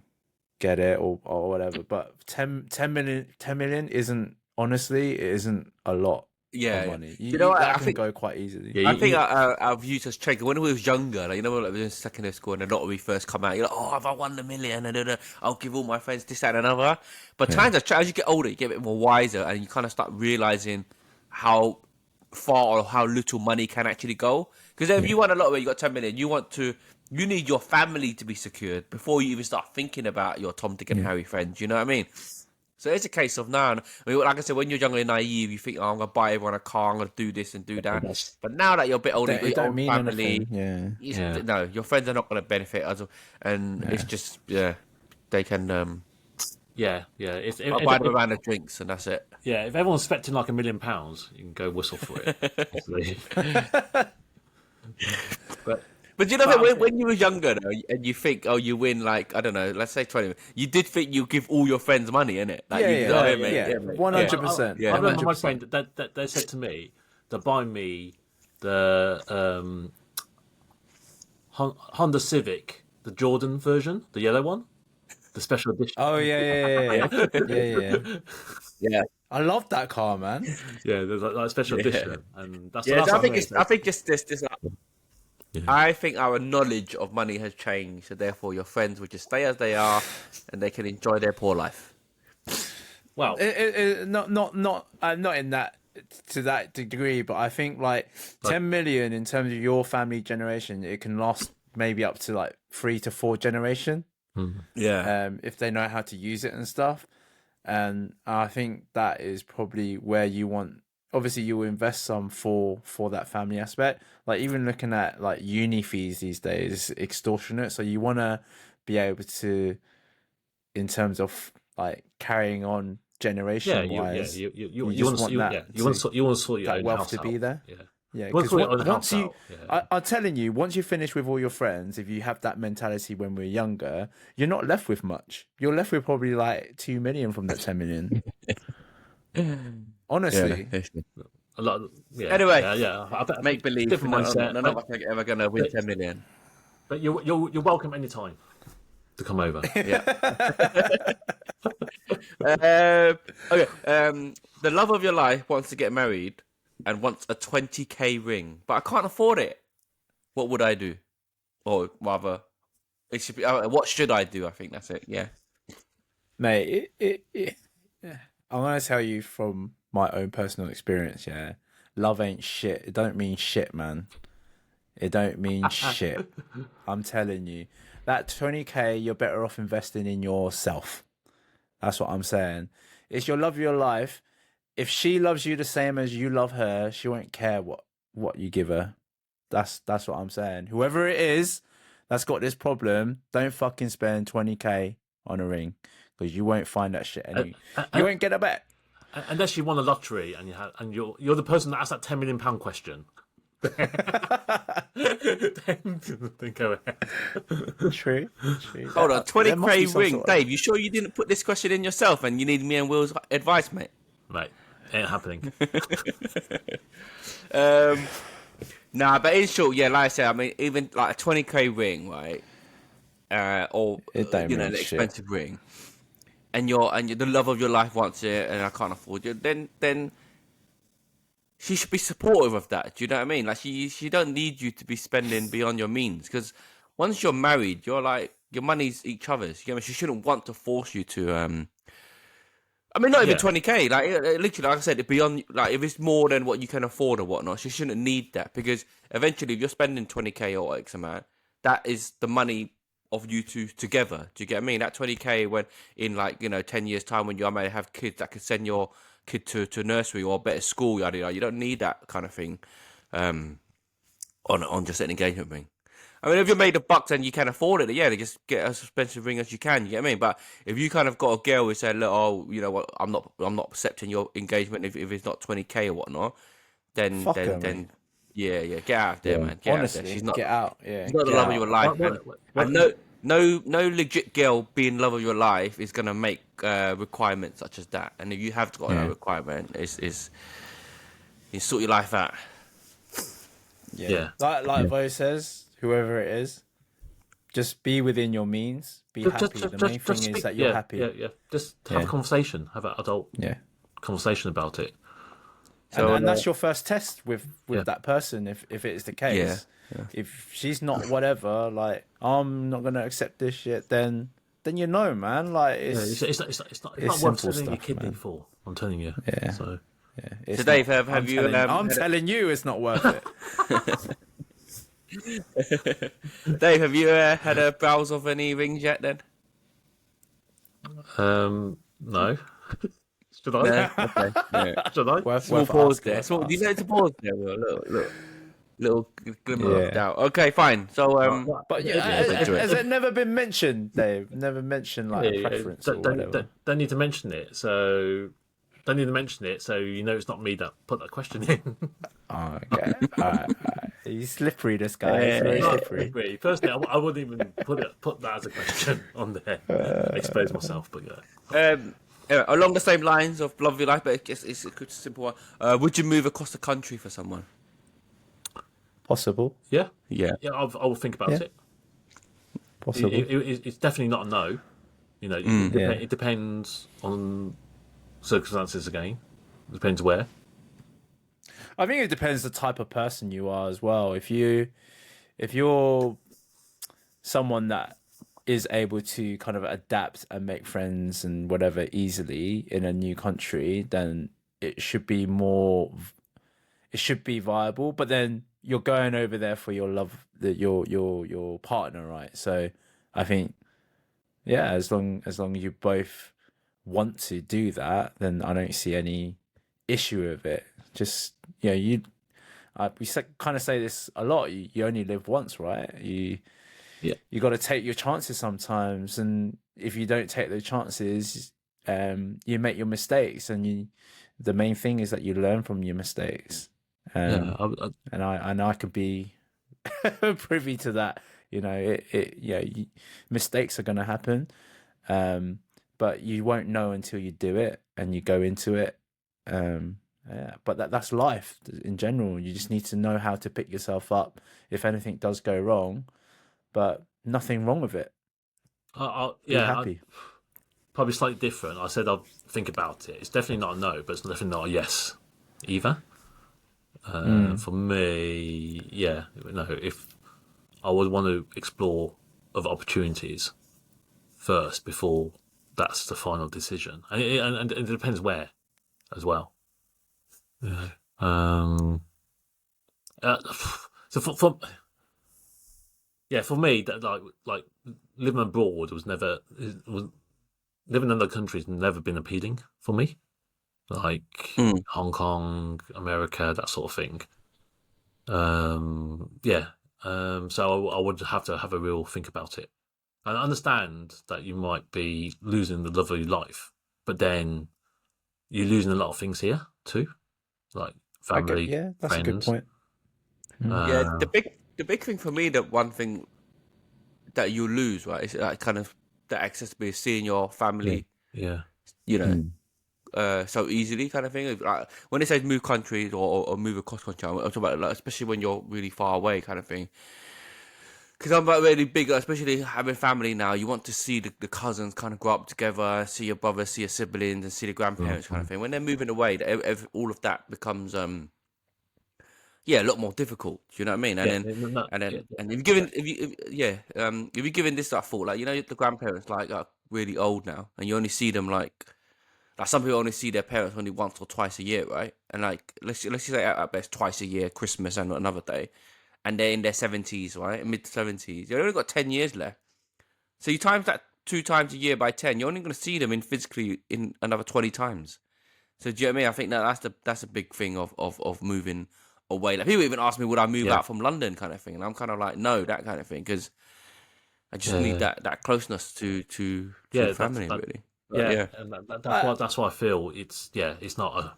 get it or whatever. But 10 million isn't, honestly, it isn't a lot. Yeah, of money. You know, that can go quite easily. Yeah, I think our views has changed. When we was younger, like, you know, like we were in secondary school and the lottery first come out, you're like, oh, if I won the million, I'll give all my friends this, that, and another. But times have changed. As you get older, you get a bit more wiser, and you kind of start realizing how far or how little money can actually go. Because if you won a lottery, you got 10 million, you need your family to be secured before you even start thinking about your Tom, Dick, and Harry friends. You know what I mean? So it's a case of now. I mean, like I said, when you're young and naive, you think, "Oh, I'm gonna buy everyone a car. I'm gonna do this and do that." But now that you're a bit older, you got your own family. No, your friends are not gonna benefit us, and it's just they can. I'll buy them a round of drinks and that's it. Yeah, if everyone's expecting like £1 million, you can go whistle for it. But you know, when you were younger, though, and you think, oh, you win, like, I don't know, let's say 20, you did think you give all your friends money, innit? Like, 100%. I remember my friend that they said to me, they're buying me the Honda Civic, the Jordan version, the yellow one, the special edition. Oh, yeah. I love that car, man. Yeah, there's like a special edition, and that's. Yeah, I think just this. I think our knowledge of money has changed, so therefore your friends will just stay as they are, and they can enjoy their poor life. Well, not in that to that degree, but I think like 10 million in terms of your family generation, it can last maybe up to like 3 to 4 generation. Yeah. If they know how to use it and stuff, and I think that is probably where you want. Obviously, you will invest some for that family aspect. Like, even looking at like uni fees these days, extortionate. So you want to be able to, in terms of like carrying on generation wise, you want to sort your that own wealth house to out. be there. Yeah. Yeah, We'll because call it on the once house you, out, yeah. I'm telling you, once you finish with all your friends, if you have that mentality when we're younger, you're not left with much. You're left with probably like 2 million from that 10 million. Honestly. Yeah. A lot. Yeah. Anyway, yeah. I bet make believe. different mindset. None of us are ever gonna win 10 million. But you're welcome anytime to come over. Yeah. Okay. The love of your life wants to get married and wants a 20k ring, but I can't afford it. What would I do? Or rather, it should be. What should I do? I think that's it. Yeah. Mate, I'm gonna tell you from my own personal experience. Yeah, love ain't shit. It don't mean shit, man. It don't mean shit. I'm telling you, that 20k, you're better off investing in yourself. That's what I'm saying. It's your love of your life. If she loves you the same as you love her, she won't care what you give her. That's what I'm saying. Whoever it is that's got this problem, don't fucking spend 20k on a ring, because you won't find that shit you won't get a bet. Unless you won the lottery and you're the person that asked that £10 million question. Then go ahead. True. Hold on, 20k ring, Dave. You sure you didn't put this question in yourself and you need me and Will's advice, mate? Mate, ain't happening. Nah, but in short, yeah, like I said, I mean, even like a 20k ring, right? Or an expensive ring, and the love of your life wants it, and I can't afford it. Then she should be supportive of that. Do you know what I mean? Like she don't need you to be spending beyond your means, because once you're married, you're like your money's each other's. You know, she shouldn't want to force you to. I mean, not even 20k. Like literally, like I said, beyond, like if it's more than what you can afford or whatnot, she shouldn't need that, because eventually, if you're spending 20k or X amount, that is the money of you two together. Do you get what I mean? That 20k, when in 10 years time, when you may have kids, that could send your kid to nursery or a better school. You don't need that kind of thing on just an engagement ring. I mean, if you're made of bucks and you can afford it, yeah, they just get as expensive ring as you can. You get what I mean? But if you kind of got a girl who said, "Look, oh, you know what? I'm not accepting your engagement if it's not 20k or whatnot," then yeah, get out of there, man. Get Honestly, out of there. She's not. Get out. Yeah, she's not the love of your life. And no legit girl being love of your life is gonna make requirements such as that. And if you have got that requirement, is you sort your life out. Yeah. Like Vo says, whoever it is, just be within your means. Be happy. The main thing is that you're happy. Yeah. Just have a conversation. Have an adult conversation about it. So, and that's your first test with that person. If it is the case, if she's not whatever, like I'm not gonna accept this shit, then you know, man. Like it's not worth selling your kidney for. I'm telling you. Yeah. So. Yeah, so Dave, have you? I'm telling you, it's not worth it. Dave, have you had a browse of any rings yet? Then? No. Should I? No? Okay. Yeah. Should I? Small pause there. Do you know to pause there? Look. Little glimmer of doubt. Okay, fine. So, but has it never been mentioned, Dave? Never mentioned a preference or whatever. Don't need to mention it. So. Don't need to mention it, so you know it's not me that put that question in. Oh, okay. All right. He's slippery, this guy. He's very slippery. Personally, I wouldn't even put that as a question on there. Expose myself, but yeah. Along the same lines of love of your life, but it's a simple one. Would you move across the country for someone? Possible. Yeah. Yeah. Yeah, I'll think about it. Possible. It's definitely not a no. You know, it depends on circumstances again. It depends where. I think it depends the type of person you are as well. If you're someone that is able to kind of adapt and make friends and whatever easily in a new country, then it should be viable. But then you're going over there for your love, your partner, right? So I think, as long as you both want to do that, then I don't see any issue with it. Just we kind of say this a lot. You only live once, right? You got to take your chances sometimes, and if you don't take those chances, you make your mistakes, and the main thing is that you learn from your mistakes. Yeah, and I could be privy to that. Mistakes are going to happen, but you won't know until you do it and you go into it. But that's life in general. You just need to know how to pick yourself up if anything does go wrong, but nothing wrong with it. Be happy. Probably slightly different. I said I'll think about it. It's definitely not a no, but it's definitely not a yes either. For me, if I would want to explore other opportunities first before that's the final decision, and it depends where as well. So for me, that like living abroad living in other countries never been appealing for me, like Hong Kong, America, that sort of thing. So I would have to have a real think about it. And I understand that you might be losing the love of your life, but then you're losing a lot of things here too, like family, that's friends. a good point. The big thing for me, the one thing that you lose, right, is like kind of the accessibility, seeing your family, so easily, kind of thing. Like when they say move countries or move across country, I'm talking about like, especially when you're really far away, kind of thing. Because I'm like really big, especially having family now. You want to see the cousins kind of grow up together, see your brothers, see your siblings, and see the grandparents, kind of thing. When they're moving away, all of that becomes a lot more difficult. Do you know what I mean? And if you're given this that thought, like the grandparents like are really old now, and you only see them like some people only see their parents only once or twice a year, right? And like let's say at best twice a year, Christmas and another day. And they're in their 70s, right? Mid-70s. You've only got 10 years left. So you times that 2 times a year by 10, you're only going to see them physically in another 20 times. So do you know what I mean? I think that's a big thing of moving away. Like people even ask me, would I move out from London kind of thing? And I'm kind of like, no, that kind of thing. Because I just need that closeness to family, really. And that's why I feel it's not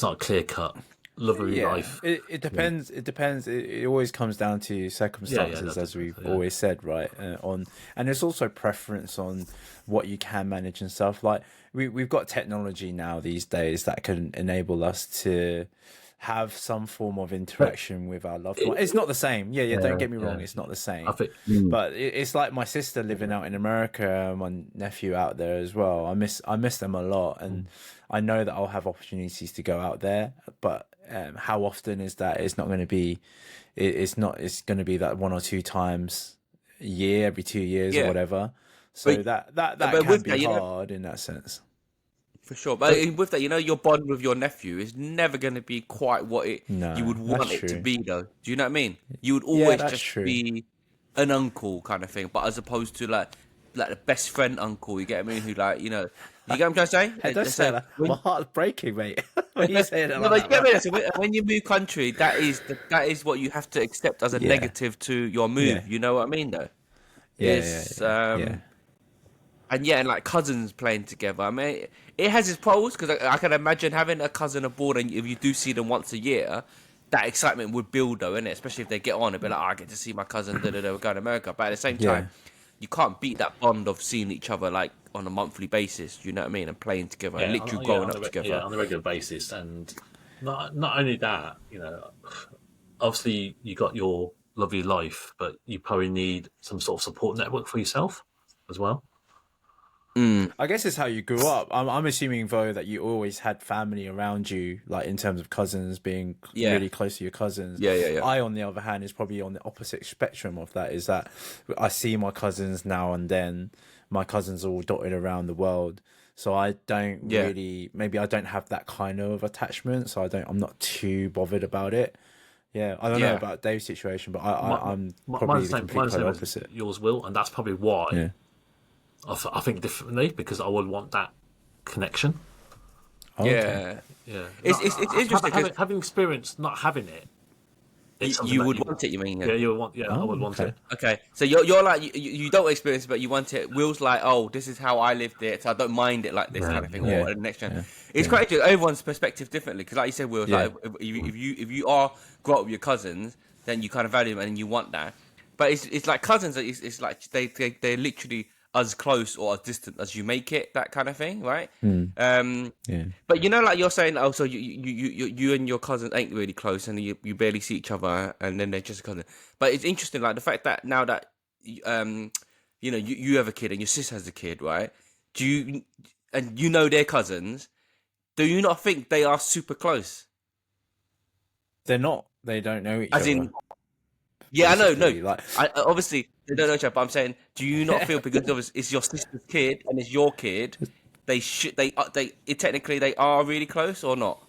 a clear cut love of your life. It depends. It depends. It always comes down to circumstances, as we've always said, right? And there's also preference on what you can manage and stuff. Like we've got technology now these days that can enable us to have some form of interaction with our loved one. It's not the same. Don't get me wrong. It's not the same. But it's like my sister living out in America, my nephew out there as well. I miss them a lot, and I know that I'll have opportunities to go out there, but how often is that? It's not going to be. It's going to be that 1 or 2 times a year, every 2 years or whatever. So that can be hard in that sense. For sure, but with that, your bond with your nephew is never going to be quite what you would want it to be, though. Do you know what I mean? You would always be an uncle kind of thing, but as opposed to like the best friend uncle. You get what I mean? Who you get what I'm trying to say? Hey, don't say that. My heart's breaking, mate. When you say that, when you move country, that is what you have to accept as a negative to your move. Yeah. You know what I mean, though? And like cousins playing together. I mean, it has its pros because I can imagine having a cousin abroad, and if you do see them once a year, that excitement would build, though, innit? Especially if they get on and be like, I get to see my cousin, we're going to America. But at the same time, you can't beat that bond of seeing each other like on a monthly basis. You know what I mean? And playing together, and literally growing up together. Yeah, on a regular basis, and not only that, obviously you got your lovely life, but you probably need some sort of support network for yourself as well. I guess it's how you grew up. I'm assuming, though, that you always had family around you, like in terms of cousins, being really close to your cousins. Yeah. I, on the other hand, is probably on the opposite spectrum of that, is that I see my cousins now and then. My cousins are all dotted around the world. So I don't really, maybe I don't have that kind of attachment. So I'm not too bothered about it. Yeah, I don't know about Dave's situation, but I'm probably the complete opposite. Yours will, and that's probably why. Yeah. I think differently because I would want that connection. Okay. Yeah. It's interesting. Having experienced not having it, You would want it, you mean? Yeah, you would want. Yeah, I would want it. Okay, so you're like you don't experience it, but you want it. Will's like, oh, this is how I lived it, so I don't mind it like this kind of thing. Or the next gen, it's quite interesting. Everyone's perspective differently, because like you said, Will, like if you are grow up with your cousins, then you kind of value them and you want that. But it's like cousins. It's like they're literally as close or as distant as you make it, that kind of thing, right? But you know, like you're saying, oh, so you and your cousin ain't really close, and you barely see each other, and then they're just a cousin. But it's interesting, like the fact that now that you know, you have a kid and your sister has a kid, right? And you know their cousins, do you not think they are super close? They're not. They don't know each other. Yeah, I know. No, like... obviously they don't know each other. But I'm saying, do you not feel, because it's your sister's kid and it's your kid, technically they are really close or not?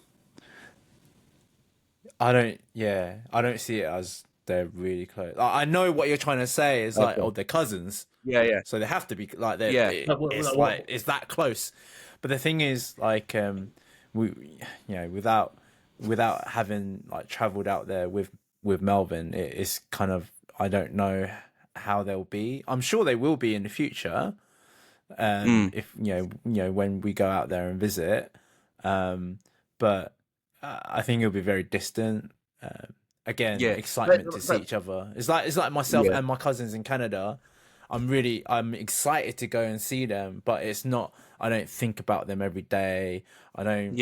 I don't see it as they're really close. I know what you're trying to say is like, oh, they're cousins. Yeah. So they have to be like, it's that close. But the thing is, like, without having like traveled out there with Melvin, it's kind of, I don't know how they'll be. I'm sure they will be in the future, if you know when we go out there and visit. But I think it'll be very distant. Again, excitement to see each other. It's like myself and my cousins in Canada. I'm excited to go and see them, but it's not. I don't think about them every day. I don't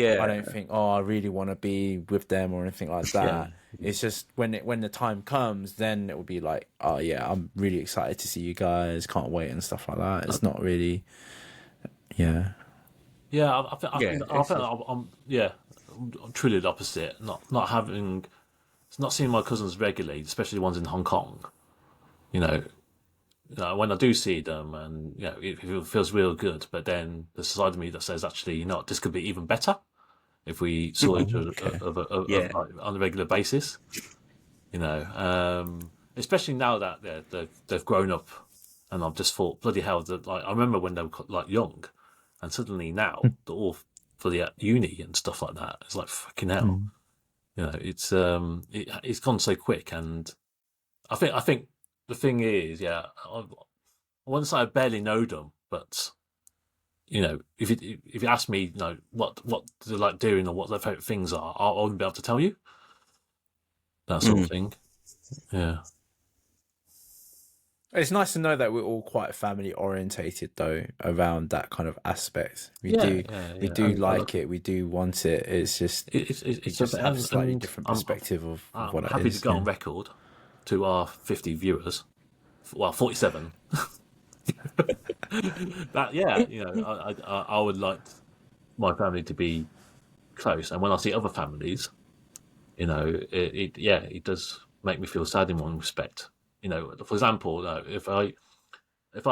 think, oh, I really want to be with them or anything like that. It's just when the time comes, then it will be like, oh yeah, I'm really excited to see you guys. Can't wait and stuff like that. It's not really, Yeah, I'm truly the opposite. Not seeing my cousins regularly, especially the ones in Hong Kong. You know, when I do see them, and it feels real good. But then the side of me that says, actually, this could be even better if we saw each other on a regular basis. Especially now that they've grown up, and I've just thought, bloody hell! Like, I remember when they were like young, and suddenly now they're all fully at uni and stuff like that. It's like, fucking hell. It's gone so quick, and I think the thing is, I wouldn't say I barely know them, but if you ask me, what they're like doing or what their favorite things are, I wouldn't be able to tell you. That sort of thing. Yeah. It's nice to know that we're all quite family orientated, though, around that kind of aspect. We do like it. We do want it. It's just it's just a slightly different perspective of what it is. I'm happy to go on record to our 50 viewers. Well, 47. I would like my family to be close, and when I see other families, it does make me feel sad in one respect. For example, if I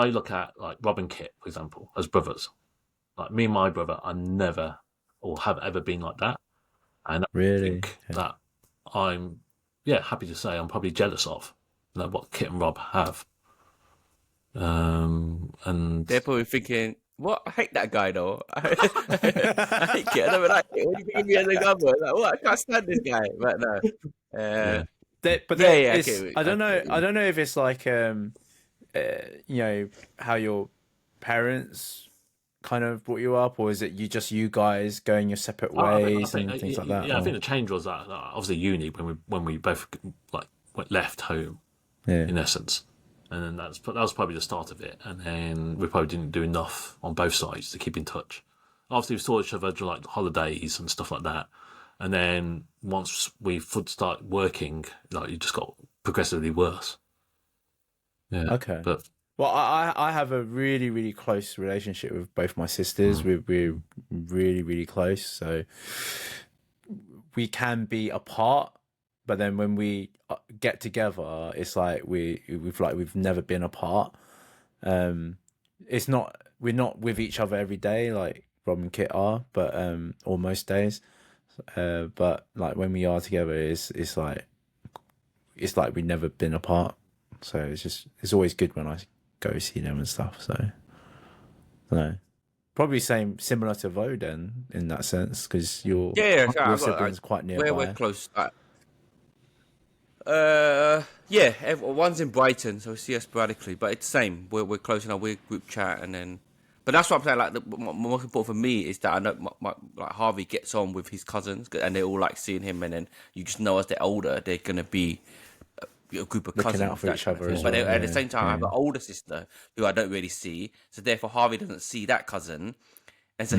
look at like Rob and Kit, for example, as brothers, like me and my brother are never or have ever been like that, and I think that I'm happy to say I'm probably jealous of what Kit and Rob have. And they're probably thinking, what? I hate that guy though. I hate Kit. I never like it. What do you think of me as a governor? Like, what? I can't stand this guy. But no. I don't know if it's like how your parents kind of brought you up, or is it you guys going your separate ways and things like that? Yeah, I think the change was that obviously uni when we both left home, in essence, and then that was probably the start of it. And then we probably didn't do enough on both sides to keep in touch. Obviously, we saw each other during like holidays and stuff like that. And then once we start working, it just got progressively worse. Yeah. Okay. Well, I have a really, really close relationship with both my sisters. We're really, really close. So we can be apart, but then when we get together, it's like we've never been apart. It's not, we're not with each other every day like Rob and Kit are, but or most days. But like when we are together, it's like we've never been apart. So it's always good when I go see them and stuff. So I don't know. Probably similar to Vo then in that sense, because your siblings quite nearby. We're close. Yeah, one's in Brighton, so we see us sporadically, but it's the same. We're close in our weird group chat, and then. But that's what I'm saying. Like, the most important for me is that I know like Harvey gets on with his cousins, and they all like seeing him, and then you just know as they're older, they're gonna be a group of cousins out for each other. But at the same time, I have an older sister who I don't really see, so therefore Harvey doesn't see that cousin, and so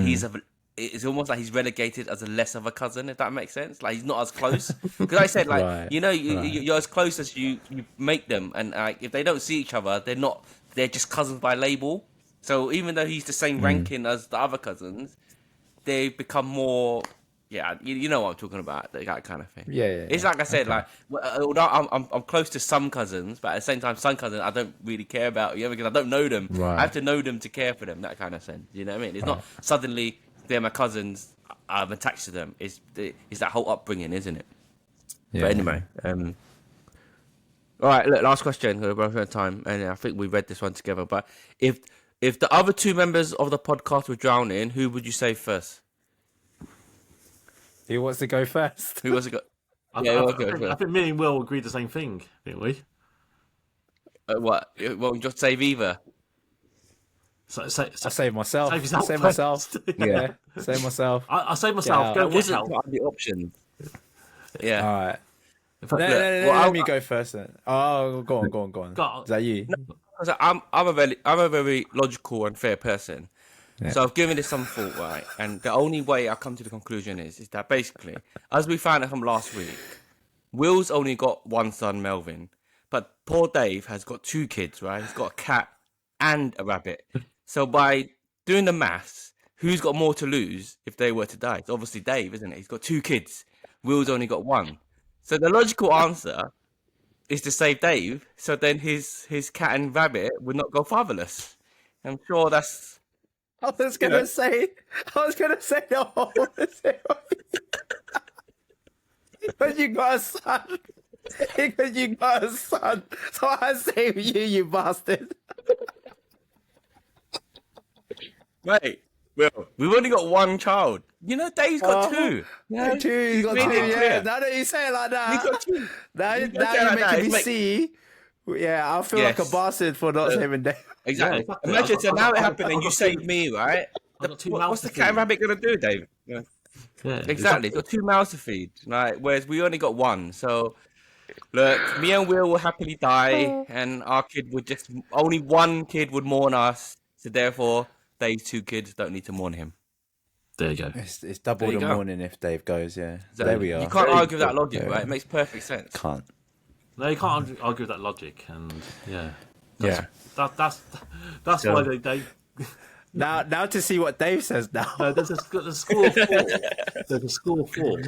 it's almost like he's relegated as a less of a cousin, if that makes sense. Like he's not as close. Because I said, like, you're as close as you make them, and if they don't see each other, they're just cousins by label. So even though he's the same ranking as the other cousins, they become more. Yeah, you know what I'm talking about, that kind of thing. Yeah. It's like I said, like although I'm close to some cousins, but at the same time, some cousins I don't really care about, because I don't know them. Right. I have to know them to care for them, that kind of sense. You know what I mean? It's not suddenly they're my cousins, I'm attached to them. It's that whole upbringing, isn't it? Yeah. But anyway, all right. Look, last question. We're running out of time, and I think we read this one together. But if the other two members of the podcast were drowning, who would you save first? Who wants to go first? Who wants to go? I think me and Will agreed the same thing, didn't we? What? Well, just save either. I save myself. Save myself. Yeah, save myself. I save myself. Go get help. The option. Yeah. All right. Let me go first then. Oh, go on. Is that you? No, I'm a very logical and fair person. Yeah. So I've given this some thought, right? And the only way I've come to the conclusion is that basically, as we found out from last week, Will's only got one son, Melvin, but poor Dave has got two kids, right? He's got a cat and a rabbit. So by doing the maths, who's got more to lose if they were to die? It's obviously Dave, isn't it? He's got two kids. Will's only got one. So the logical answer is to save Dave, so then his cat and rabbit would not go fatherless. I'm sure that's... I was gonna say no. But you got a son. Because you got a son. So I save you bastard. Wait, Will, we've only got one child. You know, Dave's got two. Yeah, two. He's got two. Yeah. Now that you say it like that, he's got two. Now you're making me see. Yeah, I feel like a bastard for not saving Dave. Exactly. Yeah, imagine, so now it happened and you saved me, right? What's the cat and rabbit going to do, Dave? Yeah. Exactly. He's got 2 mouths to feed, right? Whereas we only got one. So, look, me and Will happily die, and our kid would only one kid would mourn us. So therefore, Dave's 2 kids don't need to mourn him. There you go. It's double the mourning if Dave goes, yeah. So there we are. You can't argue with that logic, right? It makes perfect sense. Can't. No, you can't argue with that logic, and yeah. That's so, why they now to see what Dave says now. There's a school of thought. There's a school of thought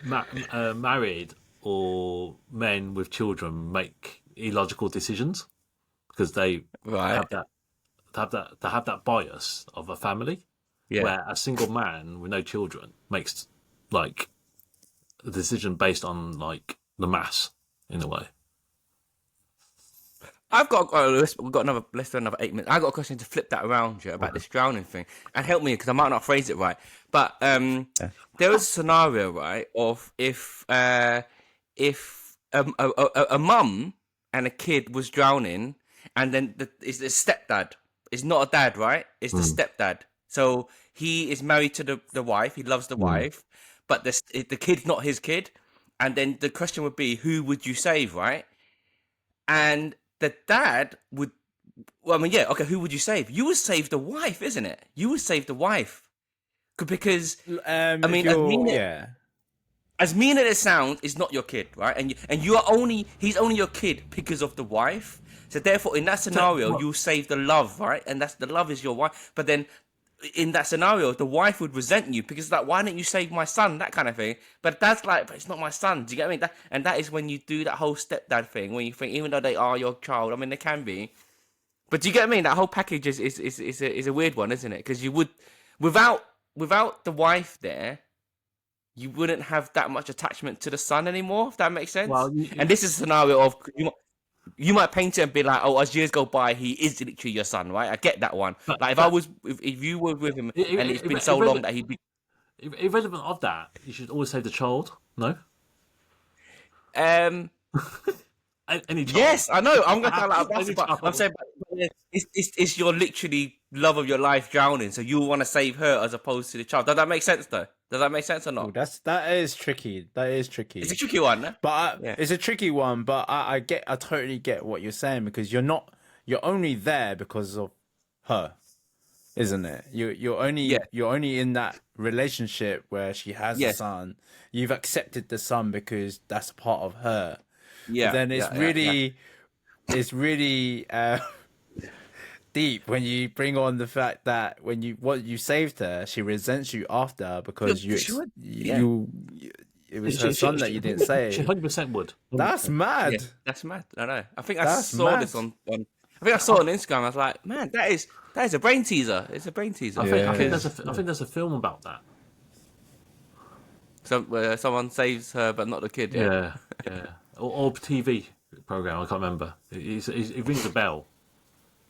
that married or men with children make illogical decisions because they have that bias of a family, where a single man with no children makes like a decision based on like the mass in a way. We've got another 8 minutes. I've got a question to flip that around about this drowning thing, and help me because I might not phrase it right. But there was a scenario, right, of if a mum and a kid was drowning, and then it's the stepdad. It's not a dad, right? It's the stepdad. So he is married to the wife. He loves the wife, but the kid's not his kid. And then the question would be, who would you save, right? And the dad would, who would you save? You would save the wife, isn't it? You would save the wife. Because, as mean as it sounds, it's not your kid, right? And he's only your kid because of the wife. So therefore, in that scenario, you save the love, right? And the love is your wife. But then, in that scenario, the wife would resent you because like, why didn't you save my son? That kind of thing. But that's like, but it's not my son. Do you get what I mean? That is when you do that whole stepdad thing, when you think, even though they are your child, I mean, they can be. But do you get what I mean? That whole package is a weird one, isn't it? Because you would, without the wife there, you wouldn't have that much attachment to the son anymore, if that makes sense. Well, and this is a scenario of, you might paint it and be like, oh, as years go by, he is literally your son, right? I get that one. But, like, if you were with him and it's been so long that he'd be... Irrelevant of that, you should always save the child, no? Any child. Yes, I know. I'm going to like but I'm saying, it's your literally love of your life drowning, so you want to save her as opposed to the child. Does that make sense, though? Does that make sense or not? Ooh, that is tricky. That is tricky. It's a tricky one, no? But it's a tricky one. But I totally get what you're saying, because you're only there because of her, isn't it? You're only in that relationship where she has a son. You've accepted the son because that's part of her. Yeah. But then it's really deep when you bring on the fact that when you saved her, she resents you after because it was her son that you didn't save. She 100% would. 100%. That's mad. Yeah, that's mad. I know. I think I saw this on. I think I saw it on Instagram. I was like, man, that is a brain teaser. It's a brain teaser. I think there's a film about that. Where someone saves her, but not the kid. Yeah. Or TV program. I can't remember. It rings a bell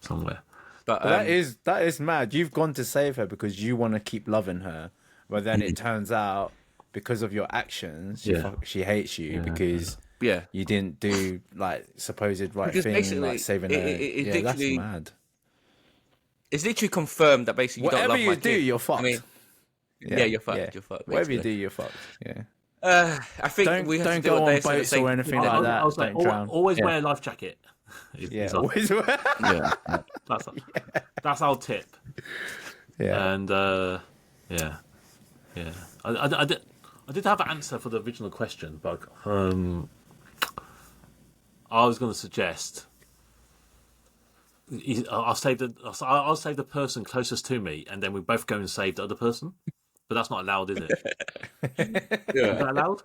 somewhere. But that is mad. You've gone to save her because you want to keep loving her, but then it turns out because of your actions, she hates you because you didn't do like supposed right thing, like saving her. That's mad. It's literally confirmed that basically you don't love my kid. You're fucked. I mean, you're fucked. You're fucked. Basically. Whatever you do, you're fucked. Yeah. I think we have to do go on boats or anything like that. I was like, always wear a life jacket. Always wear. That's our tip. Yeah. And I did have an answer for the original question, but I was going to suggest I'll save the person closest to me, and then we both go and save the other person. But that's not allowed, is it? Is that allowed?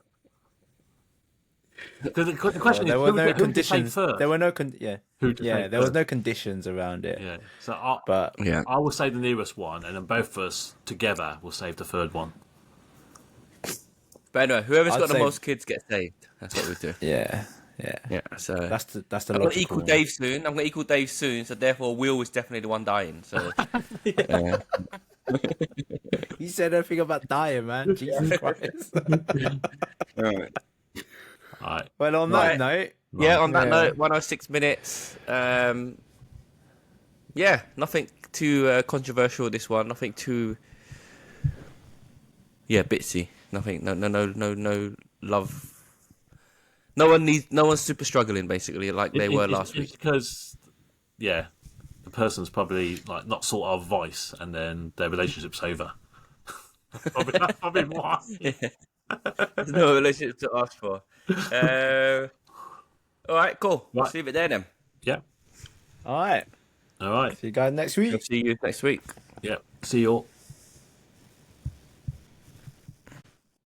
The question is, there were no who conditions. First? There were no there was no conditions around it. Yeah. So I will save the nearest one, and then both of us together will save the third one. But anyway, whoever's got the most kids gets saved. That's what we do. Yeah. So that's the I'm gonna equal Dave soon. So therefore, Will is definitely the one dying. So. You said anything about dying, man. Jesus Christ. All right. Well, on that note. Yeah, on that note, 106 minutes. Nothing too controversial. This one, nothing too. Bitsy. Nothing. No love. No one's super struggling, basically, like they were last week. It's because, the person's probably like not sought our advice, and then their relationship's over. That's probably why. There's no relationship to ask for. All right, cool. Right. Let's leave it there then. Yeah. All right. See you guys next week. I'll see you next week. Yeah. See you all.